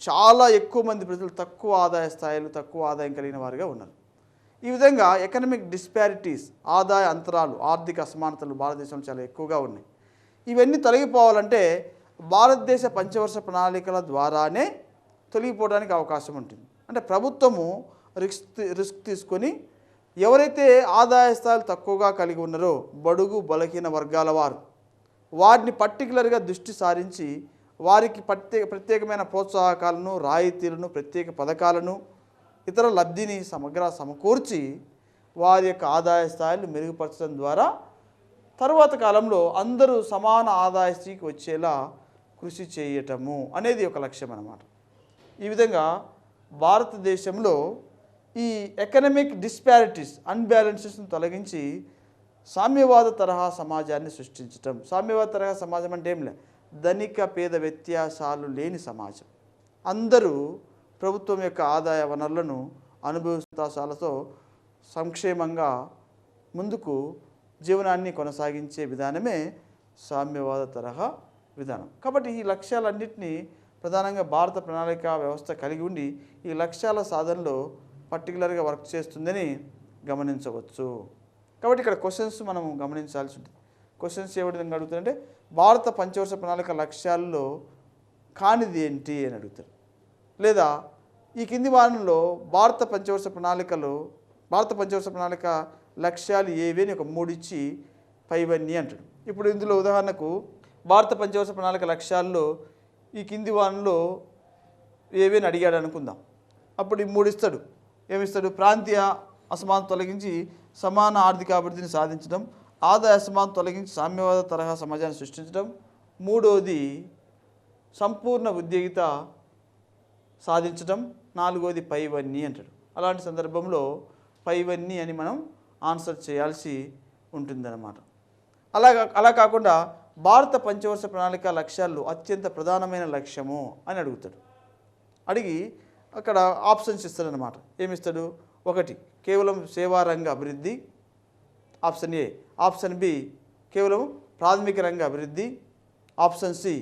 చాలా ఎక్కువ మంది ప్రజలు తక్కువ ఆదాయ స్థాయిలు, తక్కువ ఆదాయం కలిగిన వారుగా ఉన్నారు. ఈ విధంగా ఎకనమిక్ డిస్పారిటీస్, ఆదాయ అంతరాలు, ఆర్థిక అసమానతలు భారతదేశంలో చాలా ఎక్కువగా ఉన్నాయి. ఇవన్నీ తొలగిపోవాలంటే భారతదేశ పంచవర్ష ప్రణాళికల ద్వారానే తొలగిపోవడానికి అవకాశం ఉంటుంది. అంటే ప్రభుత్వము రిస్క్ తీసుకొని ఎవరైతే ఆదాయ స్థాయిలు తక్కువగా కలిగి ఉన్నారో బడుగు బలహీన వర్గాల వారిని పర్టికులర్గా దృష్టి సారించి వారికి ప్రత్యేకమైన ప్రోత్సాహకాలను, రాయితీలను, ప్రత్యేక పథకాలను, ఇతర లబ్ధిని సమకూర్చి వారి యొక్క ఆదాయ స్థాయిలు మెరుగుపరచడం ద్వారా తరువాత కాలంలో అందరూ సమాన ఆదాయ స్థితికి వచ్చేలా కృషి చేయటము అనేది ఒక లక్ష్యం అన్నమాట. ఈ విధంగా భారతదేశంలో ఈ ఎకనమిక్ డిస్పారిటీస్, అన్బ్యాలెన్సెస్ను తొలగించి సామ్యవాద తరహా సమాజాన్ని సృష్టించటం. సామ్యవాద తరహా సమాజం అంటే ఏం లే, ధనిక పేద వ్యత్యాసాలు లేని సమాజం. అందరూ ప్రభుత్వం యొక్క ఆదాయ వనరులను అనుభవిస్తాలతో సంక్షేమంగా ముందుకు జీవనాన్ని కొనసాగించే విధానమే సామ్యవాద తరహా విధానం. కాబట్టి ఈ లక్ష్యాలన్నింటినీ ప్రధానంగా భారత ప్రణాళిక వ్యవస్థ కలిగి ఉండి ఈ లక్ష్యాల సాధనలో పర్టికులర్గా వర్క్ చేస్తుందని గమనించవచ్చు. కాబట్టి ఇక్కడ క్వశ్చన్స్ మనం గమనించాల్సి ఉంటుంది. క్వశ్చన్స్ ఏ విధంగా అడుగుతారంటే భారత పంచవర్ష ప్రణాళిక లక్ష్యాల్లో కానిది ఏంటి అని అడుగుతారు. లేదా ఈ కింది వారంలో భారత పంచవర్ష ప్రణాళిక లక్ష్యాలు ఏవి అని ఒక 3 ఇచ్చి పైవన్నీ అంటాడు. ఇప్పుడు ఇందులో ఉదాహరణకు భారత పంచవర్ష ప్రణాళిక లక్ష్యాల్లో ఈ కింది వారంలో ఏవి అని అడిగాడు అనుకుందాం. అప్పుడు ఈ 3 ఇస్తాడు. ఏమిస్తాడు? ప్రాంతీయ అసమానత తొలగించి సమాన ఆర్థిక అభివృద్ధిని సాధించడం, ఆదాయ అసమానత తొలగించి సామ్యవాద తరహా సమాజాన్ని సృష్టించడం, మూడోది సంపూర్ణ ఉద్యోగిత సాధించడం, నాలుగోది పైవన్నీ అంటాడు. అలాంటి సందర్భంలో పైవన్నీ అని మనం ఆన్సర్ చేయాల్సి ఉంటుందన్నమాట. అలా కాకుండా భారత పంచవర్ష ప్రణాళిక లక్ష్యాల్లో అత్యంత ప్రధానమైన లక్ష్యము అని అడుగుతాడు. అడిగి అక్కడ ఆప్షన్స్ ఇస్తాడనమాట. ఏమిస్తాడు? 1 కేవలం సేవారంగ అభివృద్ధి, ఆప్షన్ ఏ. ఆప్షన్ బి కేవలం ప్రాథమిక రంగ అభివృద్ధి, ఆప్షన్ సి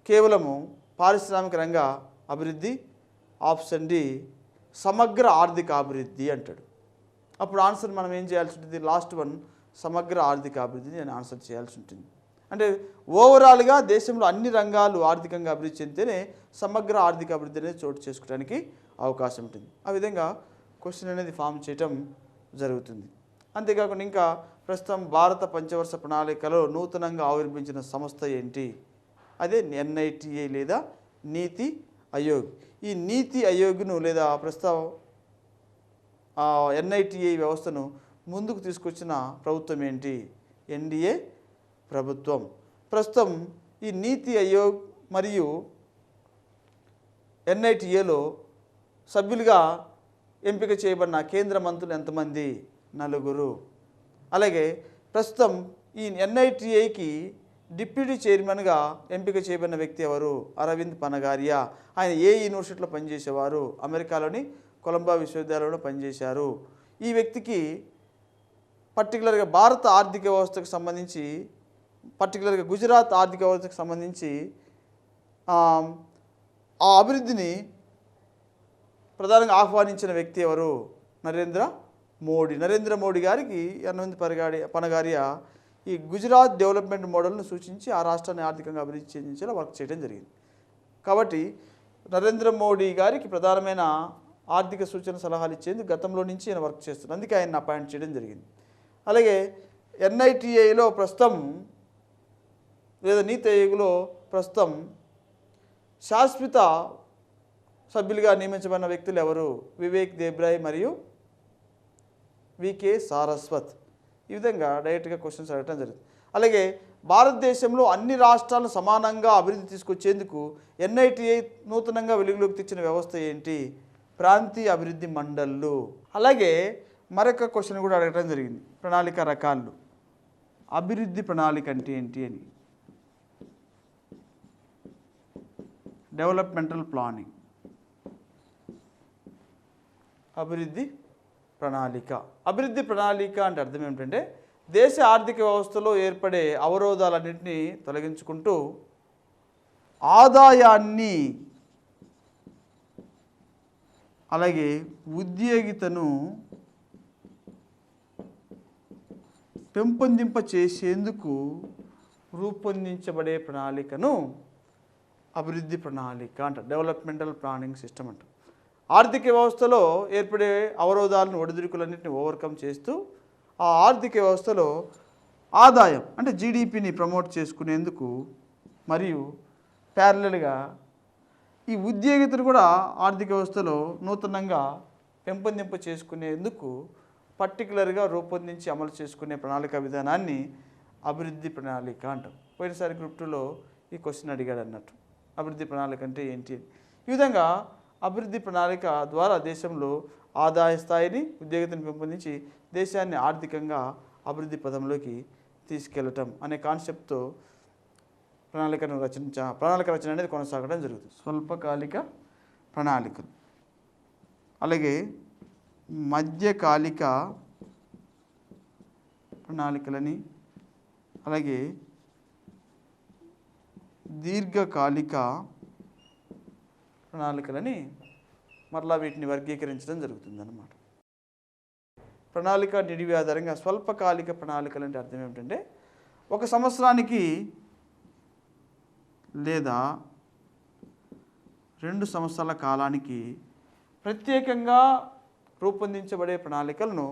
కేవలము పారిశ్రామిక రంగ అభివృద్ధి, ఆప్షన్ డి సమగ్ర ఆర్థిక అభివృద్ధి అంటాడు. అప్పుడు ఆన్సర్ మనం ఏం చేయాల్సి ఉంటుంది? లాస్ట్ వన్ సమగ్ర ఆర్థిక అభివృద్ధిని నేను ఆన్సర్ చేయాల్సి ఉంటుంది. అంటే ఓవరాల్గా దేశంలో అన్ని రంగాలు ఆర్థికంగా అభివృద్ధి చెందితేనే సమగ్ర ఆర్థిక అభివృద్ధి అనేది చోటు చేసుకోవడానికి అవకాశం ఉంటుంది. ఆ విధంగా క్వశ్చన్ అనేది ఫామ్ చేయటం జరుగుతుంది. అంతేకాకుండా ఇంకా ప్రస్తుతం భారత పంచవర్ష ప్రణాళికలో నూతనంగా ఆవిర్భించిన సంస్థ ఏంటి? అదే NITA లేదా నీతి ఆయోగ్. ఈ నీతి ఆయోగ్ను లేదా ప్రస్తుతం NITA వ్యవస్థను ముందుకు తీసుకొచ్చిన ప్రభుత్వం ఏంటి? NDA ప్రభుత్వం. ప్రస్తుతం ఈ నీతి ఆయోగ్ మరియు NITAలో సభ్యులుగా ఎంపిక చేయబడిన కేంద్ర మంత్రులు ఎంతమంది? 4. అలాగే ప్రస్తుతం ఈ NITAకి డిప్యూటీ చైర్మన్గా ఎంపిక చేయబడిన వ్యక్తి ఎవరు? అరవింద్ పనగారియా. ఆయన ఏ యూనివర్సిటీలో పనిచేసేవారు? అమెరికాలోని కొలంబా విశ్వవిద్యాలయంలో పనిచేశారు. ఈ వ్యక్తికి పర్టికులర్గా భారత ఆర్థిక వ్యవస్థకు సంబంధించి, పర్టికులర్గా గుజరాత్ ఆర్థిక వ్యవస్థకు సంబంధించి ఆ అభివృద్ధిని ప్రధానంగా ఆహ్వానించిన వ్యక్తి ఎవరు? నరేంద్ర మోడీ గారికి అరవింద్ పనగారియా ఈ గుజరాత్ డెవలప్మెంట్ మోడల్ను సూచించి ఆ రాష్ట్రాన్ని ఆర్థికంగా అభివృద్ధి చెందించేలా వర్క్ చేయడం జరిగింది. కాబట్టి నరేంద్ర మోడీ గారికి ప్రధానమైన ఆర్థిక సూచన సలహాలు ఇచ్చేందుకు గతంలో నుంచి ఆయన వర్క్ చేస్తున్నారు. అందుకే ఆయన అపాయింట్ చేయడం జరిగింది. అలాగే NITAలో ప్రస్తుతం లేదా నీతి ఆయోగ్లో ప్రస్తుతం శాశ్వత సభ్యులుగా నియమించబడిన వ్యక్తులు ఎవరు? వివేక్ దేబ్రాయ్ మరియు VK సారస్వత్. ఈ విధంగా డైరెక్ట్గా క్వశ్చన్స్ అడగడం జరుగుతుంది. అలాగే భారతదేశంలో అన్ని రాష్ట్రాలను సమానంగా అభివృద్ధి తీసుకొచ్చేందుకు NITA నూతనంగా వెలుగులోకి తెచ్చిన వ్యవస్థ ఏంటి? ప్రాంతీయ అభివృద్ధి మండళ్ళు. అలాగే మరొక క్వశ్చన్ కూడా అడగడం జరిగింది, ప్రణాళిక రకాలు. అభివృద్ధి ప్రణాళిక అంటే ఏంటి అని. డెవలప్మెంటల్ ప్లానింగ్, అభివృద్ధి ప్రణాళిక. అభివృద్ధి ప్రణాళిక అంటే అర్థం ఏమిటంటే దేశ ఆర్థిక వ్యవస్థలో ఏర్పడే అవరోధాలన్నింటినీ తొలగించుకుంటూ ఆదాయాన్ని అలాగే ఉద్యోగితను పెంపొందింప చేసేందుకు రూపొందించబడే ప్రణాళికను అభివృద్ధి ప్రణాళిక అంటారు. డెవలప్మెంటల్ ప్లానింగ్ సిస్టమ్ అంటారు. ఆర్థిక వ్యవస్థలో ఏర్పడే అవరోధాలను, ఒడిదుడుకులన్నింటినీ ఓవర్కమ్ చేస్తూ ఆ ఆర్థిక వ్యవస్థలో ఆదాయం అంటే GDPని ప్రమోట్ చేసుకునేందుకు మరియు ప్యారలల్గా ఈ ఉద్యోగితను కూడా ఆర్థిక వ్యవస్థలో నూతనంగా పెంపొందింప చేసుకునేందుకు పర్టికులర్గా రూపొందించి అమలు చేసుకునే ప్రణాళిక విధానాన్ని అభివృద్ధి ప్రణాళిక అంటాం. పోయినసారి గ్రూప్ 2లో ఈ క్వశ్చన్ అడిగాడు అన్నట్టు, అభివృద్ధి ప్రణాళిక అంటే ఏంటి. ఈ విధంగా అభివృద్ధి ప్రణాళిక ద్వారా దేశంలో ఆదాయ స్థాయిని, ఉద్యోగితను పెంపొందించి దేశాన్ని ఆర్థికంగా అభివృద్ధి పదంలోకి తీసుకెళ్ళటం అనే కాన్సెప్ట్తో ప్రణాళిక రచన అనేది కొనసాగడం జరుగుతుంది. స్వల్పకాలిక ప్రణాళికలు, అలాగే మధ్యకాలిక ప్రణాళికలని, అలాగే దీర్ఘకాలిక ప్రణాళికలని మరలా వీటిని వర్గీకరించడం జరుగుతుంది అన్నమాట. ప్రణాళిక నిడివి ఆధారంగా స్వల్పకాలిక ప్రణాళికలు అంటే అర్థం ఏమిటంటే ఒక సంవత్సరానికి లేదా 2 సంవత్సరాల కాలానికి ప్రత్యేకంగా రూపొందించబడే ప్రణాళికలను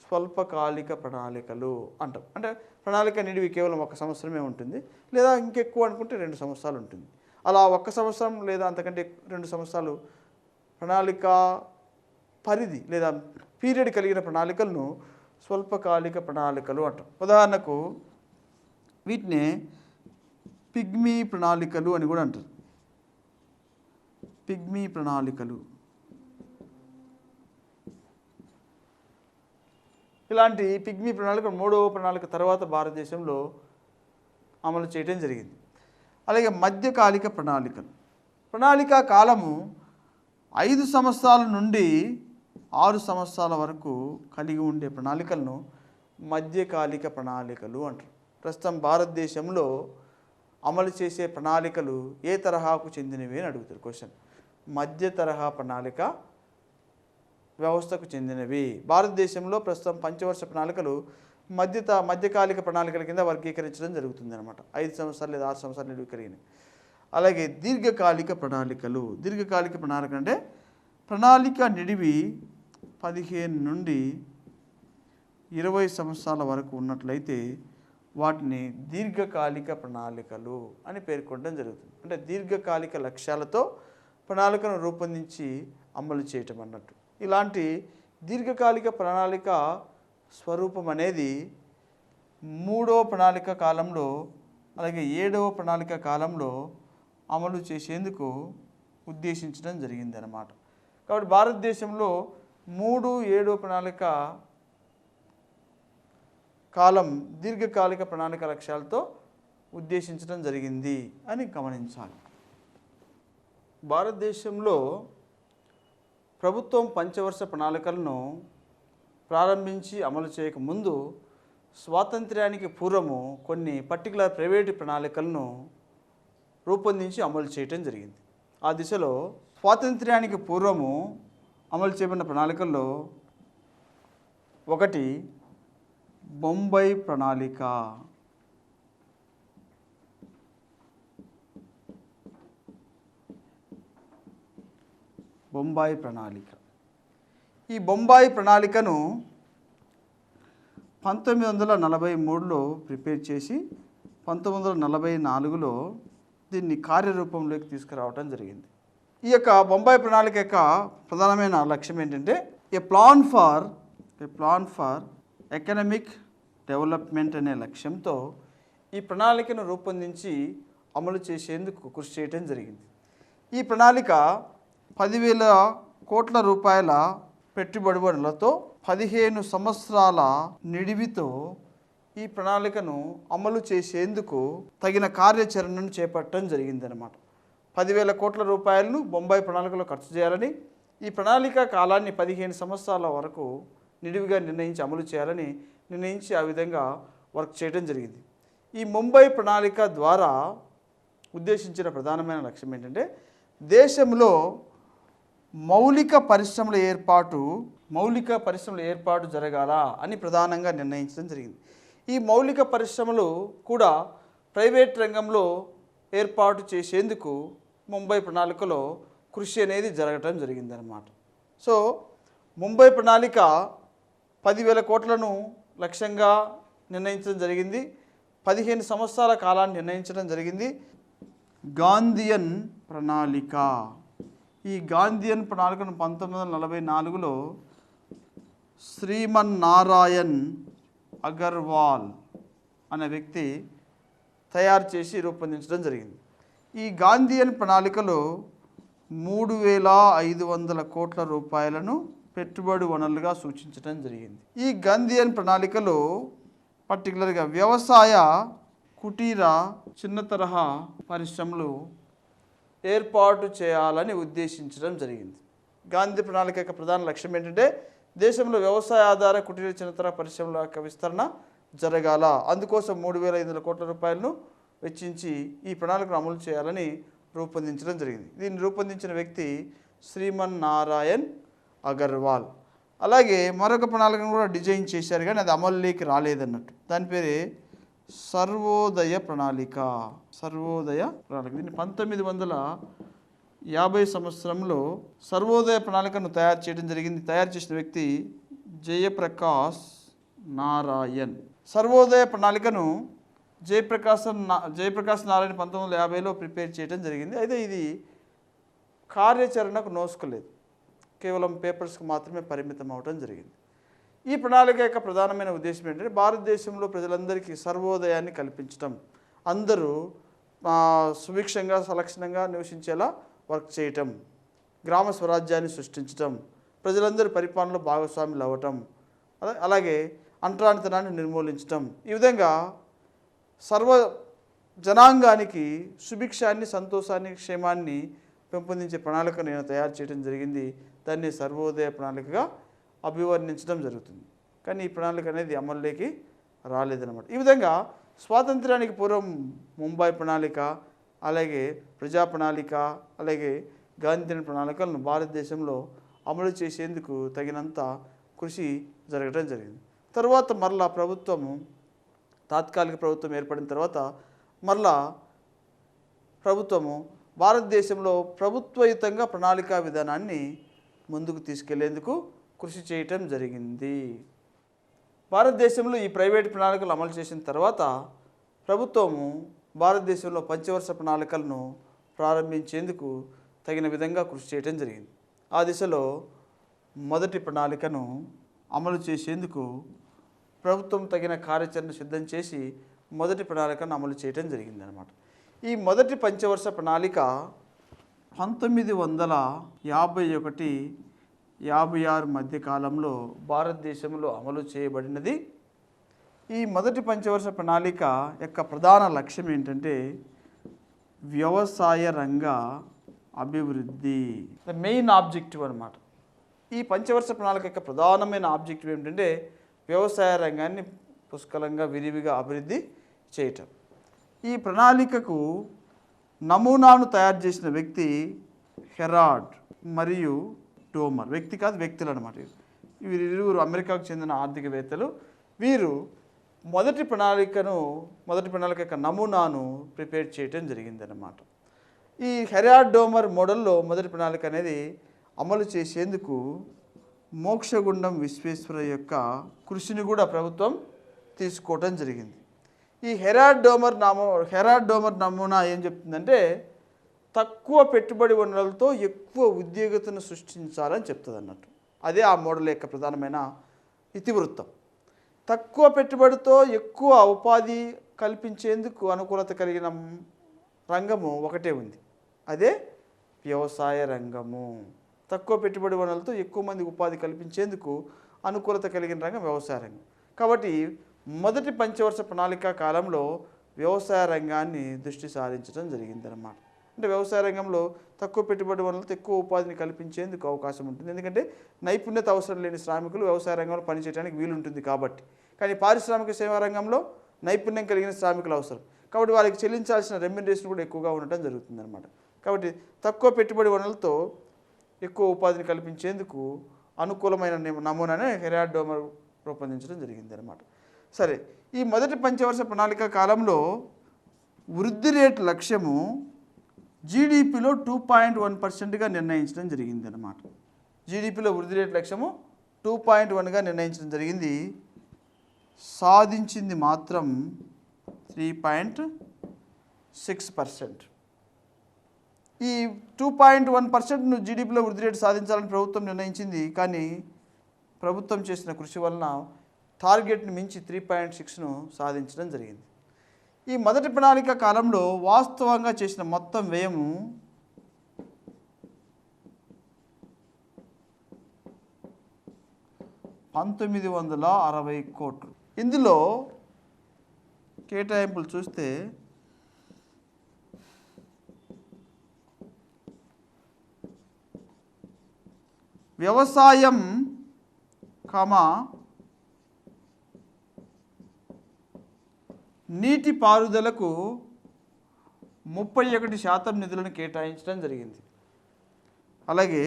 స్వల్పకాలిక ప్రణాళికలు అంటాం. అంటే ప్రణాళిక నిడివి కేవలం 1 సంవత్సరమే ఉంటుంది, లేదా ఇంకెక్కువ అనుకుంటే 2 సంవత్సరాలు ఉంటుంది. అలా 1 సంవత్సరం లేదా అంతకంటే 2 సంవత్సరాలు ప్రణాళిక పరిధి లేదా పీరియడ్ కలిగిన ప్రణాళికలను స్వల్పకాలిక ప్రణాళికలు అంటాం. ఉదాహరణకు వీటిని పిగ్మీ ప్రణాళికలు అని కూడా అంటారు. పిగ్మీ ప్రణాళికలు. ఇలాంటి పిగ్మీ ప్రణాళిక 3వ ప్రణాళిక తర్వాత భారతదేశంలో అమలు చేయడం జరిగింది. అలాగే మధ్యకాలిక ప్రణాళికలు. ప్రణాళిక కాలము 5 సంవత్సరాల నుండి 6 సంవత్సరాల వరకు కలిగి ఉండే ప్రణాళికలను మధ్యకాలిక ప్రణాళికలు అంటారు. ప్రస్తుతం భారతదేశంలో అమలు చేసే ప్రణాళికలు ఏ తరహాకు చెందినవి అని అడుగుతారు క్వశ్చన్. మధ్య తరహా ప్రణాళిక వ్యవస్థకు చెందినవి. భారతదేశంలో ప్రస్తుతం పంచవర్ష ప్రణాళికలు మధ్యకాలిక ప్రణాళికల కింద వర్గీకరించడం జరుగుతుంది అనమాట. 5 సంవత్సరాలు లేదా 6 సంవత్సరాలు నిడివి కలిగినవి. అలాగే దీర్ఘకాలిక ప్రణాళికలు. దీర్ఘకాలిక ప్రణాళిక అంటే ప్రణాళిక నిడివి 15 నుండి 20 సంవత్సరాల వరకు ఉన్నట్లయితే వాటిని దీర్ఘకాలిక ప్రణాళికలు అని పేర్కొనడం జరుగుతుంది. అంటే దీర్ఘకాలిక లక్ష్యాలతో ప్రణాళికను రూపొందించి అమలు చేయటం అన్నట్టు. ఇలాంటి దీర్ఘకాలిక ప్రణాళిక స్వరూపం అనేది 3వ ప్రణాళిక కాలంలో అలాగే 7వ ప్రణాళిక కాలంలో అమలు చేసేందుకు ఉద్దేశించడం జరిగింది అన్నమాట. కాబట్టి భారతదేశంలో 3, 7వ ప్రణాళిక కాలం దీర్ఘకాలిక ప్రణాళిక లక్ష్యాలతో ఉద్దేశించడం జరిగింది అని గమనించాలి. భారతదేశంలో ప్రభుత్వం పంచవర్ష ప్రణాళికలను ప్రారంభించి అమలు చేయకముందు స్వాతంత్ర్యానికి పూర్వము కొన్ని పర్టికులర్ ప్రైవేటు ప్రణాళికలను రూపొందించి అమలు చేయటం జరిగింది. ఆ దిశలో స్వాతంత్ర్యానికి పూర్వము అమలు చేయబడిన ప్రణాళికల్లో ఒకటి బొంబాయి ప్రణాళిక. బొంబాయి ప్రణాళిక ఈ బొంబాయి ప్రణాళికను 1943లో ప్రిపేర్ చేసి 1944లో దీన్ని కార్యరూపంలోకి తీసుకురావటం జరిగింది. ఈ యొక్క బొంబాయి ప్రణాళిక యొక్క ప్రధానమైన లక్ష్యం ఏంటంటే ఏ ప్లాన్ ఫర్ ఎకనామిక్ డెవలప్మెంట్ అనే లక్ష్యంతో ఈ ప్రణాళికను రూపొందించి అమలు చేసేందుకు కృషి చేయటం జరిగింది. ఈ ప్రణాళిక 10,000 కోట్ల రూపాయల పెట్టుబడులతో 15 సంవత్సరాల నిడివితో ఈ ప్రణాళికను అమలు చేసేందుకు తగిన కార్యాచరణను చేపట్టడం జరిగిందనమాట. 10,000 కోట్ల రూపాయలను బొంబాయి ప్రణాళికలో ఖర్చు చేయాలని, ఈ ప్రణాళిక కాలాన్ని 15 సంవత్సరాల వరకు నిడివిగా నిర్ణయించి అమలు చేయాలని నిర్ణయించి ఆ విధంగా వర్క్ చేయడం జరిగింది. ఈ ముంబై ప్రణాళిక ద్వారా ఉద్దేశించిన ప్రధానమైన లక్ష్యం ఏంటంటే దేశంలో మౌలిక పరిశ్రమల ఏర్పాటు జరగాల అని ప్రధానంగా నిర్ణయించడం జరిగింది. ఈ మౌలిక పరిశ్రమలు కూడా ప్రైవేట్ రంగంలో ఏర్పాటు చేసేందుకు ముంబై ప్రణాళికలో కృషి అనేది జరగటం జరిగిందనమాట. సో ముంబై ప్రణాళిక 10,000 కోట్లను లక్ష్యంగా నిర్ణయించడం జరిగింది. 15 సంవత్సరాల కాలాన్ని నిర్ణయించడం జరిగింది. గాంధీయన్ ప్రణాళిక ఈ గాంధీయన్ ప్రణాళికను 1944లో శ్రీమన్నారాయణ్ అగర్వాల్ అనే వ్యక్తి తయారు చేసి రూపొందించడం జరిగింది. ఈ గాంధీయన్ ప్రణాళికలో 3,500 కోట్ల రూపాయలను పెట్టుబడి వనరులుగా సూచించడం జరిగింది. ఈ గాంధీయన్ ప్రణాళికలో పర్టికులర్గా వ్యవసాయ, కుటీర, చిన్న తరహా పరిశ్రమలు ఏర్పాటు చేయాలని ఉద్దేశించడం జరిగింది. గాంధీ ప్రణాళిక యొక్క ప్రధాన లక్ష్యం ఏంటంటే దేశంలో వ్యవసాయ ఆధార కుటీర చిన్న తరహా పరిశ్రమల యొక్క విస్తరణ జరగాల. అందుకోసం 3,500 కోట్ల రూపాయలను వెచ్చించి ఈ ప్రణాళికను అమలు చేయాలని రూపొందించడం జరిగింది. దీన్ని రూపొందించిన వ్యక్తి శ్రీమన్నారాయణ్ అగర్వాల్. అలాగే మరొక ప్రణాళికను కూడా డిజైన్ చేశారు కానీ అది అమలులోకి రాలేదన్నట్టు. దాని పేరే సర్వోదయ ప్రణాళిక. దీన్ని 1950 సంవత్సరంలో సర్వోదయ ప్రణాళికను తయారు చేయడం జరిగింది. తయారు చేసిన వ్యక్తి జయప్రకాష్ నారాయణ్. సర్వోదయ ప్రణాళికను జయప్రకాష్ నారాయణ్ 1950లో ప్రిపేర్ చేయడం జరిగింది. అయితే ఇది కార్యాచరణకు నోసుకోలేదు, కేవలం పేపర్స్కి మాత్రమే పరిమితం అవడం జరిగింది. ఈ ప్రణాళిక యొక్క ప్రధానమైన ఉద్దేశం ఏంటంటే భారతదేశంలో ప్రజలందరికీ సర్వోదయాన్ని కల్పించడం, అందరూ సుభిక్షంగా సలక్షణంగా నివసించేలా వర్క్ చేయటం, గ్రామ స్వరాజ్యాన్ని సృష్టించటం, ప్రజలందరూ పరిపాలనలో భాగస్వాములు అవ్వటం, అలాగే అంటరానితనాన్ని నిర్మూలించటం, ఈ విధంగా సర్వ జనాంగానికి సుభిక్షాన్ని, సంతోషాన్ని, క్షేమాన్ని పెంపొందించే ప్రణాళిక నేను తయారు చేయడం జరిగింది. దాన్ని సర్వోదయ ప్రణాళికగా అభివర్ణించడం జరుగుతుంది. కానీ ఈ ప్రణాళిక అనేది అమల్లోకి రాలేదన్నమాట. ఈ విధంగా స్వాతంత్ర్యానికి పూర్వం ముంబై ప్రణాళిక, అలాగే ప్రజా ప్రణాళిక, అలాగే గాంధీ ప్రణాళికలను భారతదేశంలో అమలు చేసేందుకు తగినంత కృషి జరగడం జరిగింది. తర్వాత మరలా తాత్కాలిక ప్రభుత్వం ఏర్పడిన తర్వాత మరలా ప్రభుత్వము భారతదేశంలో ప్రభుత్వయుతంగా ప్రణాళికా విధానాన్ని ముందుకు తీసుకెళ్లేందుకు కృషి చేయటం జరిగింది. భారతదేశంలో ఈ ప్రైవేట్ ప్రణాళికలు అమలు చేసిన తర్వాత ప్రభుత్వము భారతదేశంలో పంచవర్ష ప్రణాళికలను ప్రారంభించేందుకు తగిన విధంగా కృషి చేయడం జరిగింది. ఆ దిశలో మొదటి ప్రణాళికను అమలు చేసేందుకు ప్రభుత్వం తగిన కార్యాచరణ సిద్ధం చేసి మొదటి ప్రణాళికను అమలు చేయడం జరిగిందనమాట. ఈ మొదటి పంచవర్ష ప్రణాళిక 1951-56 మధ్య కాలంలో భారతదేశంలో అమలు చేయబడినది. ఈ మొదటి పంచవర్ష ప్రణాళిక యొక్క ప్రధాన లక్ష్యం ఏంటంటే వ్యవసాయ రంగ అభివృద్ధి, ద మెయిన్ ఆబ్జెక్టివ్ అనమాట. ఈ పంచవర్ష ప్రణాళిక యొక్క ప్రధానమైన ఆబ్జెక్టివ్ ఏంటంటే వ్యవసాయ రంగాన్ని పుష్కలంగా విరివిగా అభివృద్ధి చేయటం. ఈ ప్రణాళికకు నమూనాను తయారు చేసిన వ్యక్తి హెరాల్డ్ మరియు డోమర్. వ్యక్తి కాదు, వ్యక్తులు అనమాట. వీరిరువురు అమెరికాకు చెందిన ఆర్థికవేత్తలు. వీరు మొదటి ప్రణాళిక యొక్క నమూనాను ప్రిపేర్ చేయటం జరిగిందన్నమాట. ఈ హెరాల్డ్ డోమర్ మోడల్లో మొదటి ప్రణాళిక అనేది అమలు చేసేందుకు మోక్షగుండం విశ్వేశ్వరయ్య యొక్క కృషిని కూడా ప్రభుత్వం తీసుకోవటం జరిగింది. ఈ హెరాల్డ్ డోమర్ నమూనా ఏం చెప్తుందంటే తక్కువ పెట్టుబడి వనరులతో ఎక్కువ ఉద్యోగతను సృష్టించాలని చెప్తుంది అన్నట్టు. అదే ఆ మోడల్ యొక్క ప్రధానమైన ఇతివృత్తం. తక్కువ పెట్టుబడితో ఎక్కువ ఉపాధి కల్పించేందుకు అనుకూలత కలిగిన రంగము ఒకటే ఉంది, అదే వ్యవసాయ రంగము. తక్కువ పెట్టుబడి వనరులతో ఎక్కువ మంది ఉపాధి కల్పించేందుకు అనుకూలత కలిగిన రంగం వ్యవసాయ రంగం. కాబట్టి మొదటి పంచవర్ష ప్రణాళిక కాలంలో వ్యవసాయ రంగాన్ని దృష్టి సారించడం జరిగిందన్నమాట. అంటే వ్యవసాయ రంగంలో తక్కువ పెట్టుబడి వనరులతో ఎక్కువ ఉపాధిని కల్పించేందుకు అవకాశం ఉంటుంది. ఎందుకంటే నైపుణ్యత అవసరం లేని శ్రామికులు వ్యవసాయ రంగంలో పనిచేయడానికి వీలుంటుంది కాబట్టి. కానీ పారిశ్రామిక సేవా రంగంలో నైపుణ్యం కలిగిన శ్రామికులు అవసరం కాబట్టి వారికి చెల్లించాల్సిన రెమ్యునరేషన్ కూడా ఎక్కువగా ఉండటం జరుగుతుందన్నమాట. కాబట్టి తక్కువ పెట్టుబడి వనరులతో ఎక్కువ ఉపాధిని కల్పించేందుకు అనుకూలమైన నమూనానే హెరాల్డ్ డోమర్ రూపొందించడం జరిగింది అన్నమాట. సరే, ఈ మొదటి పంచవర్ష ప్రణాళిక కాలంలో వృద్ధి రేటు లక్ష్యము జీడిపిలో 2.1%గా నిర్ణయించడం జరిగింది అన్నమాట. జీడిపిలో వృద్ధి రేటు లక్ష్యము 2.1గా నిర్ణయించడం జరిగింది. సాధించింది మాత్రం 3.6%. ఈ 2.1% జీడిపిలో వృద్ధి రేటు సాధించాలని ప్రభుత్వం నిర్ణయించింది. కానీ ప్రభుత్వం చేసిన కృషి వలన టార్గెట్ని మించి 3.6ను సాధించడం జరిగింది. ఈ మొదటి ప్రణాళిక కాలంలో వాస్తవంగా చేసిన మొత్తం వ్యయము $1960 కోట్లు. ఇందులో కేటాయింపులు చూస్తే వ్యవసాయం, నీటి పారుదలకు 31% నిధులను కేటాయించడం జరిగింది. అలాగే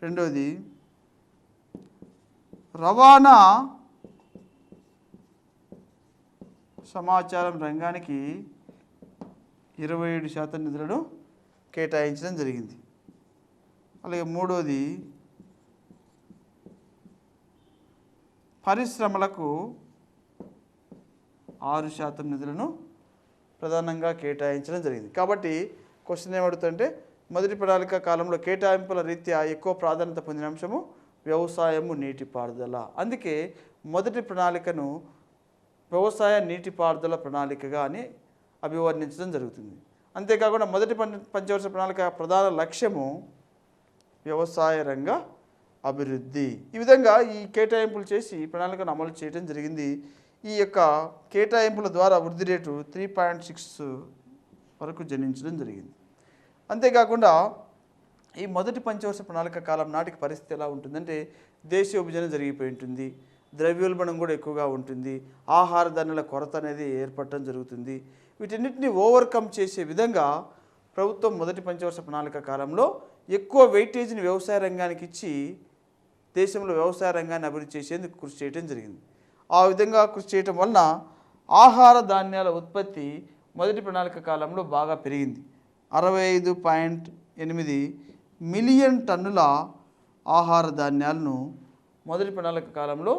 రెండవది రవాణా సమాచారం రంగానికి 27% నిధులను కేటాయించడం జరిగింది. అలాగే మూడవది పరిశ్రమలకు 6% నిధులను ప్రధానంగా కేటాయించడం జరిగింది. కాబట్టి క్వశ్చన్ ఏమడుతుందంటే మొదటి ప్రణాళిక కాలంలో కేటాయింపుల రీత్యా ఎక్కువ ప్రాధాన్యత పొందిన అంశము వ్యవసాయము, నీటిపారుదల. అందుకే మొదటి ప్రణాళికను వ్యవసాయ నీటిపారుదల ప్రణాళికగా అని అభివర్ణించడం జరుగుతుంది. అంతేకాకుండా మొదటి పంచవర్ష ప్రణాళిక ప్రధాన లక్ష్యము వ్యవసాయ రంగ అభివృద్ధి. ఈ విధంగా ఈ కేటాయింపులు చేసి ప్రణాళికను అమలు చేయడం జరిగింది. ఈ యొక్క కేటాయింపుల ద్వారా వృద్ధి రేటు 3.6 వరకు జనించడం జరిగింది. అంతేకాకుండా ఈ మొదటి పంచవర్ష ప్రణాళిక కాలం నాటికి పరిస్థితి ఎలా ఉంటుందంటే దేశీయ విభజన జరిగిపోయి ఉంటుంది, ద్రవ్యోల్బణం కూడా ఎక్కువగా ఉంటుంది, ఆహార ధాన్యాల కొరత అనేది ఏర్పడటం జరుగుతుంది. వీటన్నిటిని ఓవర్కమ్ చేసే విధంగా ప్రభుత్వం మొదటి పంచవర్ష ప్రణాళిక కాలంలో ఎక్కువ వెయిటేజ్ని వ్యవసాయ రంగానికి ఇచ్చి దేశంలో వ్యవసాయ రంగాన్ని అభివృద్ధి చేసేందుకు కృషి చేయడం జరిగింది. ఆ విధంగా కృషి చేయటం వలన ఆహార ధాన్యాల ఉత్పత్తి మొదటి ప్రణాళిక కాలంలో బాగా పెరిగింది. 65.8 మిలియన్ టన్నుల ఆహార ధాన్యాలను మొదటి ప్రణాళిక కాలంలో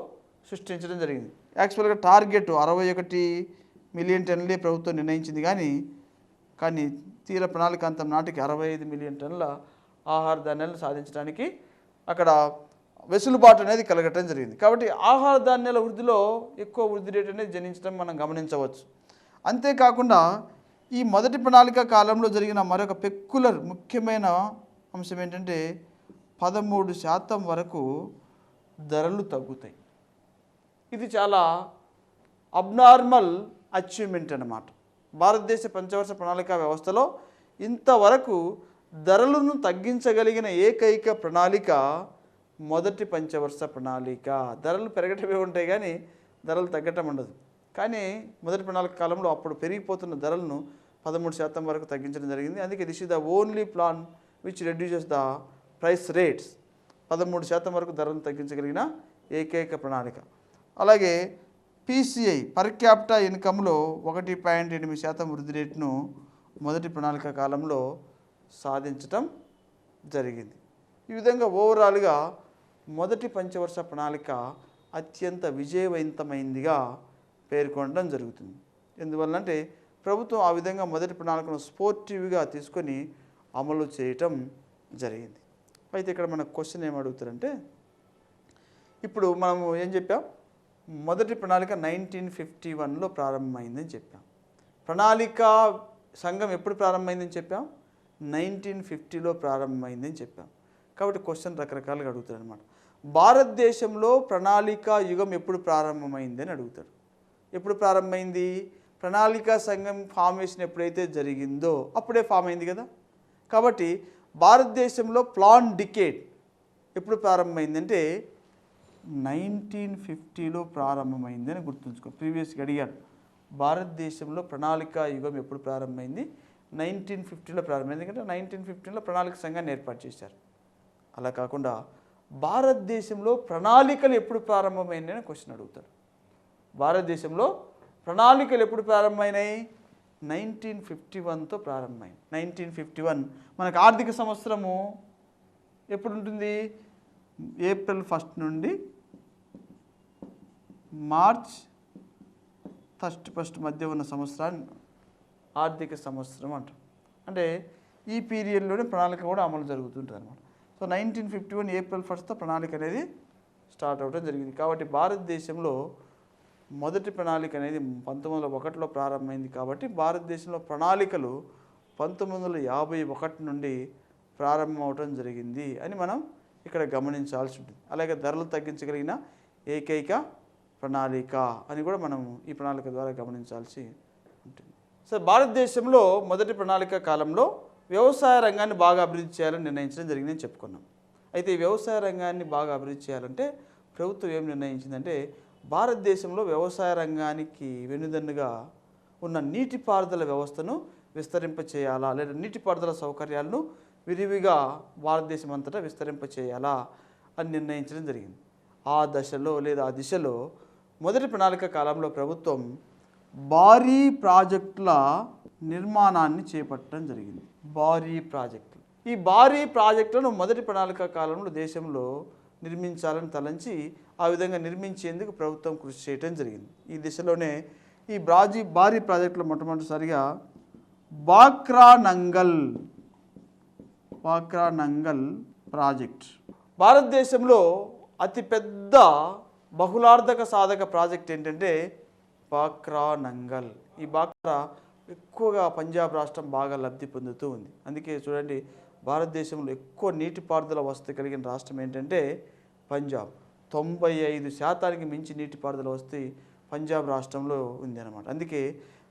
సృష్టించడం జరిగింది. యాక్చువల్గా టార్గెట్ 61 మిలియన్ టన్నులే ప్రభుత్వం నిర్ణయించింది, కానీ తీర ప్రణాళికాంతం నాటికి 65 మిలియన్ టన్నుల ఆహార ధాన్యాలను సాధించడానికి అక్కడ వెసులుబాటు అనేది కలగటం జరిగింది. కాబట్టి ఆహార ధాన్యాల వృద్ధిలో ఎక్కువ వృద్ధి రేటు అనేది జనించడం మనం గమనించవచ్చు. అంతేకాకుండా ఈ మొదటి ప్రణాళిక కాలంలో జరిగిన మరొక పెక్యులర్ ముఖ్యమైన అంశం ఏంటంటే 13% వరకు ధరలు తగ్గుతాయి. ఇది చాలా అబ్నార్మల్ అచీవ్మెంట్ అన్నమాట. భారతదేశ పంచవర్ష ప్రణాళిక వ్యవస్థలో ఇంతవరకు ధరలను తగ్గించగలిగిన ఏకైక ప్రణాళిక మొదటి పంచవర్ష ప్రణాళిక. ధరలు పెరగటమే ఉంటాయి కానీ ధరలు తగ్గటం ఉండదు. కానీ మొదటి ప్రణాళిక కాలంలో అప్పుడు పెరిగిపోతున్న ధరలను 13% వరకు తగ్గించడం జరిగింది. అందుకే this is the only plan which reduces the price rates. 13% వరకు ధరలను తగ్గించగలిగిన ఏకైక ప్రణాళిక. అలాగే PCI పర్ క్యాపిటా ఇన్కంలో 1.8% వృద్ధి రేటును మొదటి ప్రణాళిక కాలంలో సాధించటం జరిగింది. ఈ విధంగా ఓవరాల్గా మొదటి పంచవర్ష ప్రణాళిక అత్యంత విజయవంతమైందిగా పేర్కొనడం జరుగుతుంది. ఎందువల్లంటే ప్రభుత్వం ఆ విధంగా మొదటి ప్రణాళికను స్పోర్టివ్గా తీసుకొని అమలు చేయటం జరిగింది. అయితే ఇక్కడ మన క్వశ్చన్ ఏం అడుగుతారంటే, ఇప్పుడు మనము ఏం చెప్పాం, మొదటి ప్రణాళిక 1951లో ప్రారంభమైందని చెప్పాం. ప్రణాళిక సంఘం ఎప్పుడు ప్రారంభమైందని చెప్పాం, 1950లో ప్రారంభమైందని చెప్పాం. కాబట్టి క్వశ్చన్ రకరకాలుగా అడుగుతాడు అనమాట. భారతదేశంలో ప్రణాళిక యుగం ఎప్పుడు ప్రారంభమైంది అని అడుగుతాడు. ఎప్పుడు ప్రారంభమైంది? ప్రణాళికా సంఘం ఫార్మేషన్ ఎప్పుడైతే జరిగిందో అప్పుడే ఫామ్ అయింది కదా. కాబట్టి భారతదేశంలో ప్లాన్ డికేడ్ ఎప్పుడు ప్రారంభమైందంటే 1950లో ప్రారంభమైందని గుర్తుంచుకో. ప్రీవియస్గా అడిగాడు, భారతదేశంలో ప్రణాళికా యుగం ఎప్పుడు ప్రారంభమైంది? 1950లో ప్రారంభమైంది. ఎందుకంటే 1950లో ప్రణాళిక సంఘాన్ని ఏర్పాటు చేశారు. అలా కాకుండా భారతదేశంలో ప్రణాళికలు ఎప్పుడు ప్రారంభమైనాయి అని క్వశ్చన్ అడుగుతాడు. భారతదేశంలో ప్రణాళికలు ఎప్పుడు ప్రారంభమైనాయి? 1951తో ప్రారంభమైంది. 1951 మనకు ఆర్థిక సంవత్సరము ఎప్పుడు ఉంటుంది? ఏప్రిల్ 1 నుండి మార్చ్ 31 మధ్య ఉన్న సంవత్సరాన్ని ఆర్థిక సంవత్సరం అంటాం. అంటే ఈ పీరియడ్లోనే ప్రణాళిక కూడా అమలు జరుగుతుంటుంది అనమాట. సో 1951 ఏప్రిల్ 1తో ప్రణాళిక అనేది స్టార్ట్ అవ్వడం జరిగింది. కాబట్టి భారతదేశంలో మొదటి ప్రణాళిక అనేది 1901లో ప్రారంభమైంది. కాబట్టి భారతదేశంలో ప్రణాళికలు 1951 నుండి ప్రారంభం అవటం జరిగింది అని మనం ఇక్కడ గమనించాల్సి ఉంటుంది. అలాగే ధరలు తగ్గించగలిగిన ఏకైక ప్రణాళిక అని కూడా మనం ఈ ప్రణాళిక ద్వారా గమనించాల్సి ఉంటుంది. సో భారతదేశంలో మొదటి ప్రణాళిక కాలంలో వ్యవసాయ రంగాన్ని బాగా అభివృద్ధి చేయాలని నిర్ణయించడం జరిగిందని చెప్పుకున్నాం. అయితే ఈ వ్యవసాయ రంగాన్ని బాగా అభివృద్ధి చేయాలంటే ప్రభుత్వం ఏం నిర్ణయించిందంటే, భారతదేశంలో వ్యవసాయ రంగానికి వెన్నుదన్నుగా ఉన్న నీటిపారుదల వ్యవస్థను విస్తరింపచేయాలా, లేదా నీటిపారుదల సౌకర్యాలను విరివిగా భారతదేశం అంతటా విస్తరింపచేయాలా అని నిర్ణయించడం జరిగింది. ఆ దశలో లేదా ఆ దిశలో మొదటి ప్రణాళిక కాలంలో ప్రభుత్వం భారీ ప్రాజెక్టుల నిర్మాణాన్ని చేపట్టడం జరిగింది. భారీ ప్రాజెక్టులు. ఈ భారీ ప్రాజెక్టులను మొదటి ప్రణాళిక కాలంలో దేశంలో నిర్మించాలని తలంచి ఆ విధంగా నిర్మించేందుకు ప్రభుత్వం కృషి చేయడం జరిగింది. ఈ దిశలోనే ఈ భారీ ప్రాజెక్టులు మొట్టమొదటిసారిగా బాక్రా నంగల్ ప్రాజెక్ట్. భారతదేశంలో అతిపెద్ద బహుళార్థక సాధక ప్రాజెక్ట్ ఏంటంటే బాక్రా నంగల్. ఈ బాక్రా ఎక్కువగా పంజాబ్ రాష్ట్రం బాగా లబ్ధి పొందుతూ ఉంది. అందుకే చూడండి, భారతదేశంలో ఎక్కువ నీటిపారుదల వసతి కలిగిన రాష్ట్రం ఏంటంటే పంజాబ్. 95% మించి నీటిపారుదల వసతి పంజాబ్ రాష్ట్రంలో ఉంది అన్నమాట. అందుకే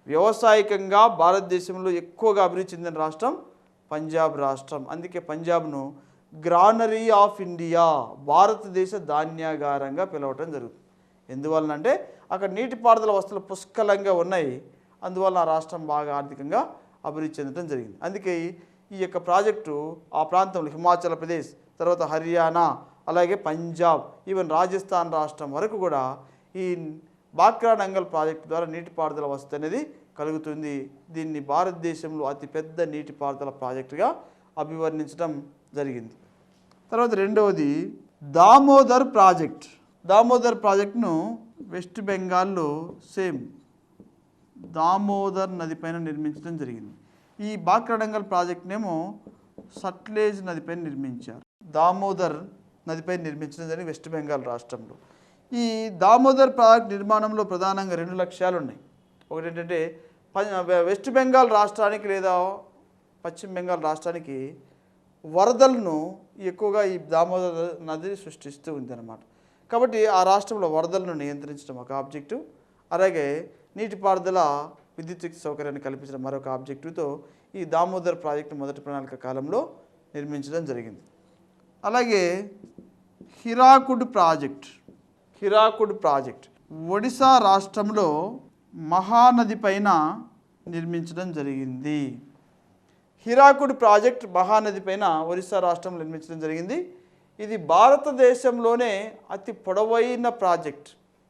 వ్యవసాయకంగా భారతదేశంలో ఎక్కువగా అభివృద్ధి చెందిన రాష్ట్రం పంజాబ్ రాష్ట్రం. అందుకే పంజాబ్ను గ్రానరీ ఆఫ్ ఇండియా, భారతదేశ ధాన్యాగారంగా పిలవటం జరుగుతుంది. ఎందువలనంటే అక్కడ నీటిపారుదల వసతులు పుష్కలంగా ఉన్నాయి. అందువల్ల ఆ రాష్ట్రం బాగా ఆర్థికంగా అభివృద్ధి చెందడం జరిగింది. అందుకే ఈ యొక్క ప్రాజెక్టు ఆ ప్రాంతంలో హిమాచల్ ప్రదేశ్, తర్వాత హర్యానా, అలాగే పంజాబ్, ఈవెన్ రాజస్థాన్ రాష్ట్రం వరకు కూడా ఈ బాక్రా నంగల్ ప్రాజెక్టు ద్వారా నీటిపారుదల వసతి అనేది కలుగుతుంది. దీన్ని భారతదేశంలో అతిపెద్ద నీటిపారుదల ప్రాజెక్టుగా అభివర్ణించడం జరిగింది. తర్వాత రెండవది దామోదర్ ప్రాజెక్ట్. దామోదర్ ప్రాజెక్టును వెస్ట్ బెంగాల్లో సేమ్ దామోదర్ నది పైన నిర్మించడం జరిగింది. ఈ బాక్రాడంగల్ ప్రాజెక్టునేమో సట్లేజ్ నదిపైన నిర్మించారు. దామోదర్ నదిపై నిర్మించడం జరిగింది వెస్ట్ బెంగాల్ రాష్ట్రంలో. ఈ దామోదర్ ప్రాజెక్ట్ నిర్మాణంలో ప్రధానంగా 2 లక్ష్యాలు ఉన్నాయి. ఒకటి ఏంటంటే వెస్ట్ బెంగాల్ రాష్ట్రానికి లేదా పశ్చిమ బెంగాల్ రాష్ట్రానికి వరదలను ఎక్కువగా ఈ దామోదర్ నది సృష్టిస్తూ ఉంది అన్నమాట. కాబట్టి ఆ రాష్ట్రంలో వరదలను నియంత్రించడం ఒక ఆబ్జెక్టివ్, అలాగే నీటిపారుదల విద్యుత్ శక్తి సౌకర్యాన్ని కల్పించడం మరొక ఆబ్జెక్టివ్తో ఈ దామోదర్ ప్రాజెక్టు మొదటి ప్రణాళిక కాలంలో నిర్మించడం జరిగింది. అలాగే హిరాకుడ్ ప్రాజెక్ట్ ఒడిశా రాష్ట్రంలో మహానది పైన నిర్మించడం జరిగింది. హిరాకుడ్ ప్రాజెక్ట్ మహానది పైన ఒరిస్సా రాష్ట్రంలో నిర్మించడం జరిగింది. ఇది భారతదేశంలోనే అతి పొడవైన project,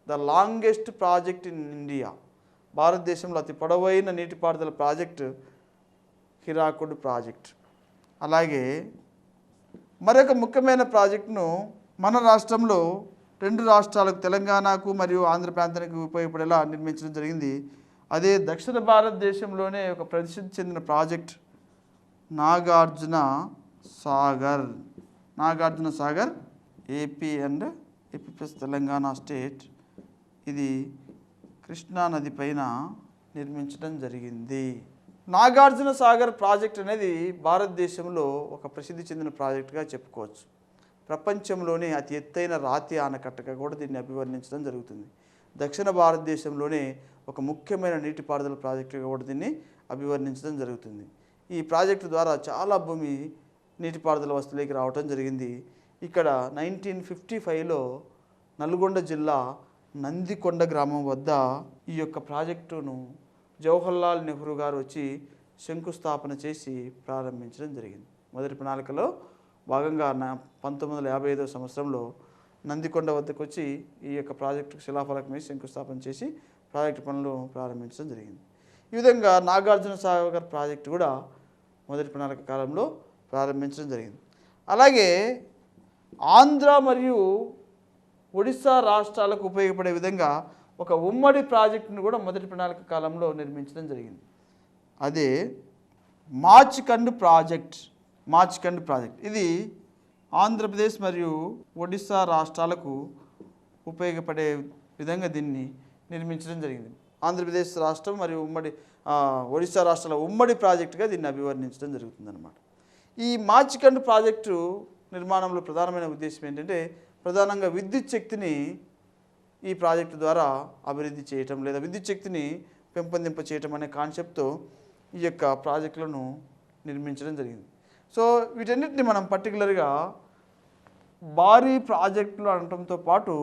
the longest project in India. భారతదేశంలో అతి పొడవైన నీటిపారుదల ప్రాజెక్టు హిరాకుడ్ ప్రాజెక్ట్. అలాగే మరొక ముఖ్యమైన ప్రాజెక్టును మన రాష్ట్రంలో 2 రాష్ట్రాలకు, తెలంగాణకు మరియు ఆంధ్ర ప్రాంతానికి ఉపయోగపడేలా నిర్మించడం జరిగింది. అదే దక్షిణ భారతదేశంలోనే ఒక ప్రసిద్ధి చెందిన project Nagarjuna Sagar AP and AP plus Telangana state. ఇది కృష్ణా నది పైన నిర్మించడం జరిగింది. నాగార్జున సాగర్ ప్రాజెక్ట్ అనేది భారతదేశంలో ఒక ప్రసిద్ధి చెందిన ప్రాజెక్టుగా చెప్పుకోవచ్చు. ప్రపంచంలోనే అతి ఎత్తైన రాతి ఆనకట్టగా కూడా దీన్ని అభివర్ణించడం జరుగుతుంది. దక్షిణ భారతదేశంలోనే ఒక ముఖ్యమైన నీటిపారుదల ప్రాజెక్టుగా కూడా దీన్ని అభివర్ణించడం జరుగుతుంది. ఈ ప్రాజెక్టు ద్వారా చాలా భూమి నీటిపారుదల వస్తువులోకి రావడం జరిగింది. ఇక్కడ 1955లో నల్గొండ జిల్లా నందికొండ గ్రామం వద్ద ఈ యొక్క ప్రాజెక్టును జవహర్లాల్ నెహ్రూ గారు వచ్చి శంకుస్థాపన చేసి ప్రారంభించడం జరిగింది. మొదటి ప్రణాళికలో భాగంగా 1955వ సంవత్సరంలో నందికొండ వద్దకు వచ్చి ఈ యొక్క ప్రాజెక్టుకు శిలాఫలకం వేసి శంకుస్థాపన చేసి ప్రాజెక్టు పనులు ప్రారంభించడం జరిగింది. ఈ విధంగా నాగార్జున సాగర్ ప్రాజెక్టు కూడా మొదటి ప్రణాళిక కాలంలో ప్రారంభించడం జరిగింది. అలాగే ఆంధ్ర మరియు ఒడిశా రాష్ట్రాలకు ఉపయోగపడే విధంగా ఒక ఉమ్మడి ప్రాజెక్టును కూడా మొదటి ప్రణాళిక కాలంలో నిర్మించడం జరిగింది. అదే మార్చ్కండ్ ప్రాజెక్ట్. ఇది ఆంధ్రప్రదేశ్ మరియు ఒడిశా రాష్ట్రాలకు ఉపయోగపడే విధంగా దీన్ని నిర్మించడం జరిగింది. ఆంధ్రప్రదేశ్ రాష్ట్రం మరియు ఒడిశా రాష్ట్రాల ఉమ్మడి ప్రాజెక్టుగా దీన్ని అభివర్ణించడం జరుగుతుందన్నమాట. ఈ మార్చ్కండ్ ప్రాజెక్టు నిర్మాణంలో ప్రధానమైన ఉద్దేశం ఏంటంటే ప్రధానంగా విద్యుత్ శక్తిని ఈ ప్రాజెక్టు ద్వారా అభివృద్ధి చేయటం లేదా విద్యుత్ శక్తిని పెంపొందింప చేయటం అనే కాన్సెప్ట్తో ఈ యొక్క ప్రాజెక్టులను నిర్మించడం జరిగింది. సో వీటన్నిటిని మనం పర్టికులర్గా భారీ ప్రాజెక్టులు అనటంతో పాటు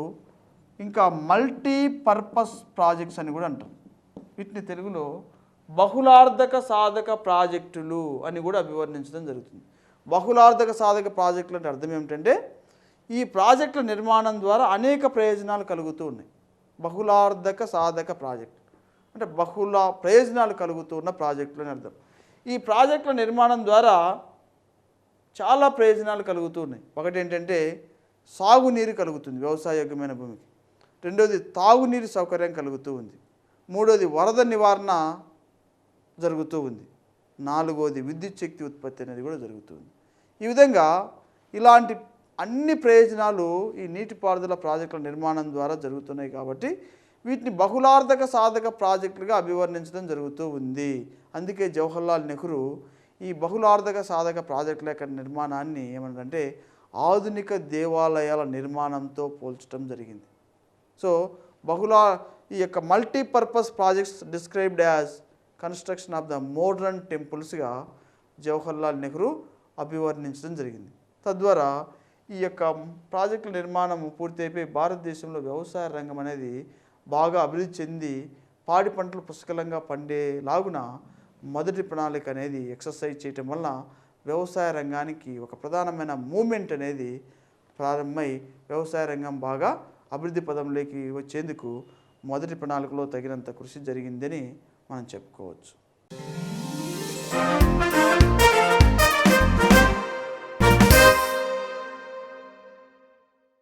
ఇంకా మల్టీపర్పస్ ప్రాజెక్ట్స్ అని కూడా అంటాం. వీటిని తెలుగులో బహుళార్థక సాధక ప్రాజెక్టులు అని కూడా అభివర్ణించడం జరుగుతుంది. బహుళార్థక సాధక ప్రాజెక్టులు అంటే అర్థం ఏమిటంటే ఈ ప్రాజెక్టుల నిర్మాణం ద్వారా అనేక ప్రయోజనాలు కలుగుతూ ఉన్నాయి. బహుళార్థక సాధక ప్రాజెక్టు అంటే బహుళ ప్రయోజనాలు కలుగుతూ ఉన్న ప్రాజెక్టులు అని అర్థం. ఈ ప్రాజెక్టుల నిర్మాణం ద్వారా చాలా ప్రయోజనాలు కలుగుతూ ఉన్నాయి. ఒకటి ఏంటంటే సాగునీరు కలుగుతుంది వ్యవసాయయోగ్యమైన భూమికి. రెండోది తాగునీరు సౌకర్యం కలుగుతూ ఉంది. మూడోది వరద నివారణ జరుగుతూ ఉంది. నాలుగోది విద్యుత్ శక్తి ఉత్పత్తి అనేది కూడా జరుగుతుంది. ఈ విధంగా ఇలాంటి అన్ని ప్రయోజనాలు ఈ నీటిపారుదల ప్రాజెక్టుల నిర్మాణం ద్వారా జరుగుతున్నాయి. కాబట్టి వీటిని బహుళార్థక సాధక ప్రాజెక్టులుగా అభివర్ణించడం జరుగుతూ ఉంది. అందుకే జవహర్లాల్ నెహ్రూ ఈ బహుళార్థక సాధక ప్రాజెక్టుల యొక్క నిర్మాణాన్ని ఏమంటే ఆధునిక దేవాలయాల నిర్మాణంతో పోల్చడం జరిగింది. సో ఈ యొక్క multipurpose projects described as construction of the modern టెంపుల్స్గా జవహర్లాల్ నెహ్రూ అభివర్ణించడం జరిగింది. తద్వారా ఈ యొక్క ప్రాజెక్టుల నిర్మాణం పూర్తి అయిపోయి భారతదేశంలో వ్యవసాయ రంగం అనేది బాగా అభివృద్ధి చెంది పాడి పంటలు పుష్కలంగా పండేలాగున మొదటి ప్రణాళిక అనేది ఎక్సర్సైజ్ చేయటం వల్ల వ్యవసాయ రంగానికి ఒక ప్రధానమైన మూమెంట్ అనేది ప్రారంభమై వ్యవసాయ రంగం బాగా అభివృద్ధి పదంలోకి వచ్చేందుకు మొదటి ప్రణాళికలో తగినంత కృషి జరిగిందని మనం చెప్పుకోవచ్చు.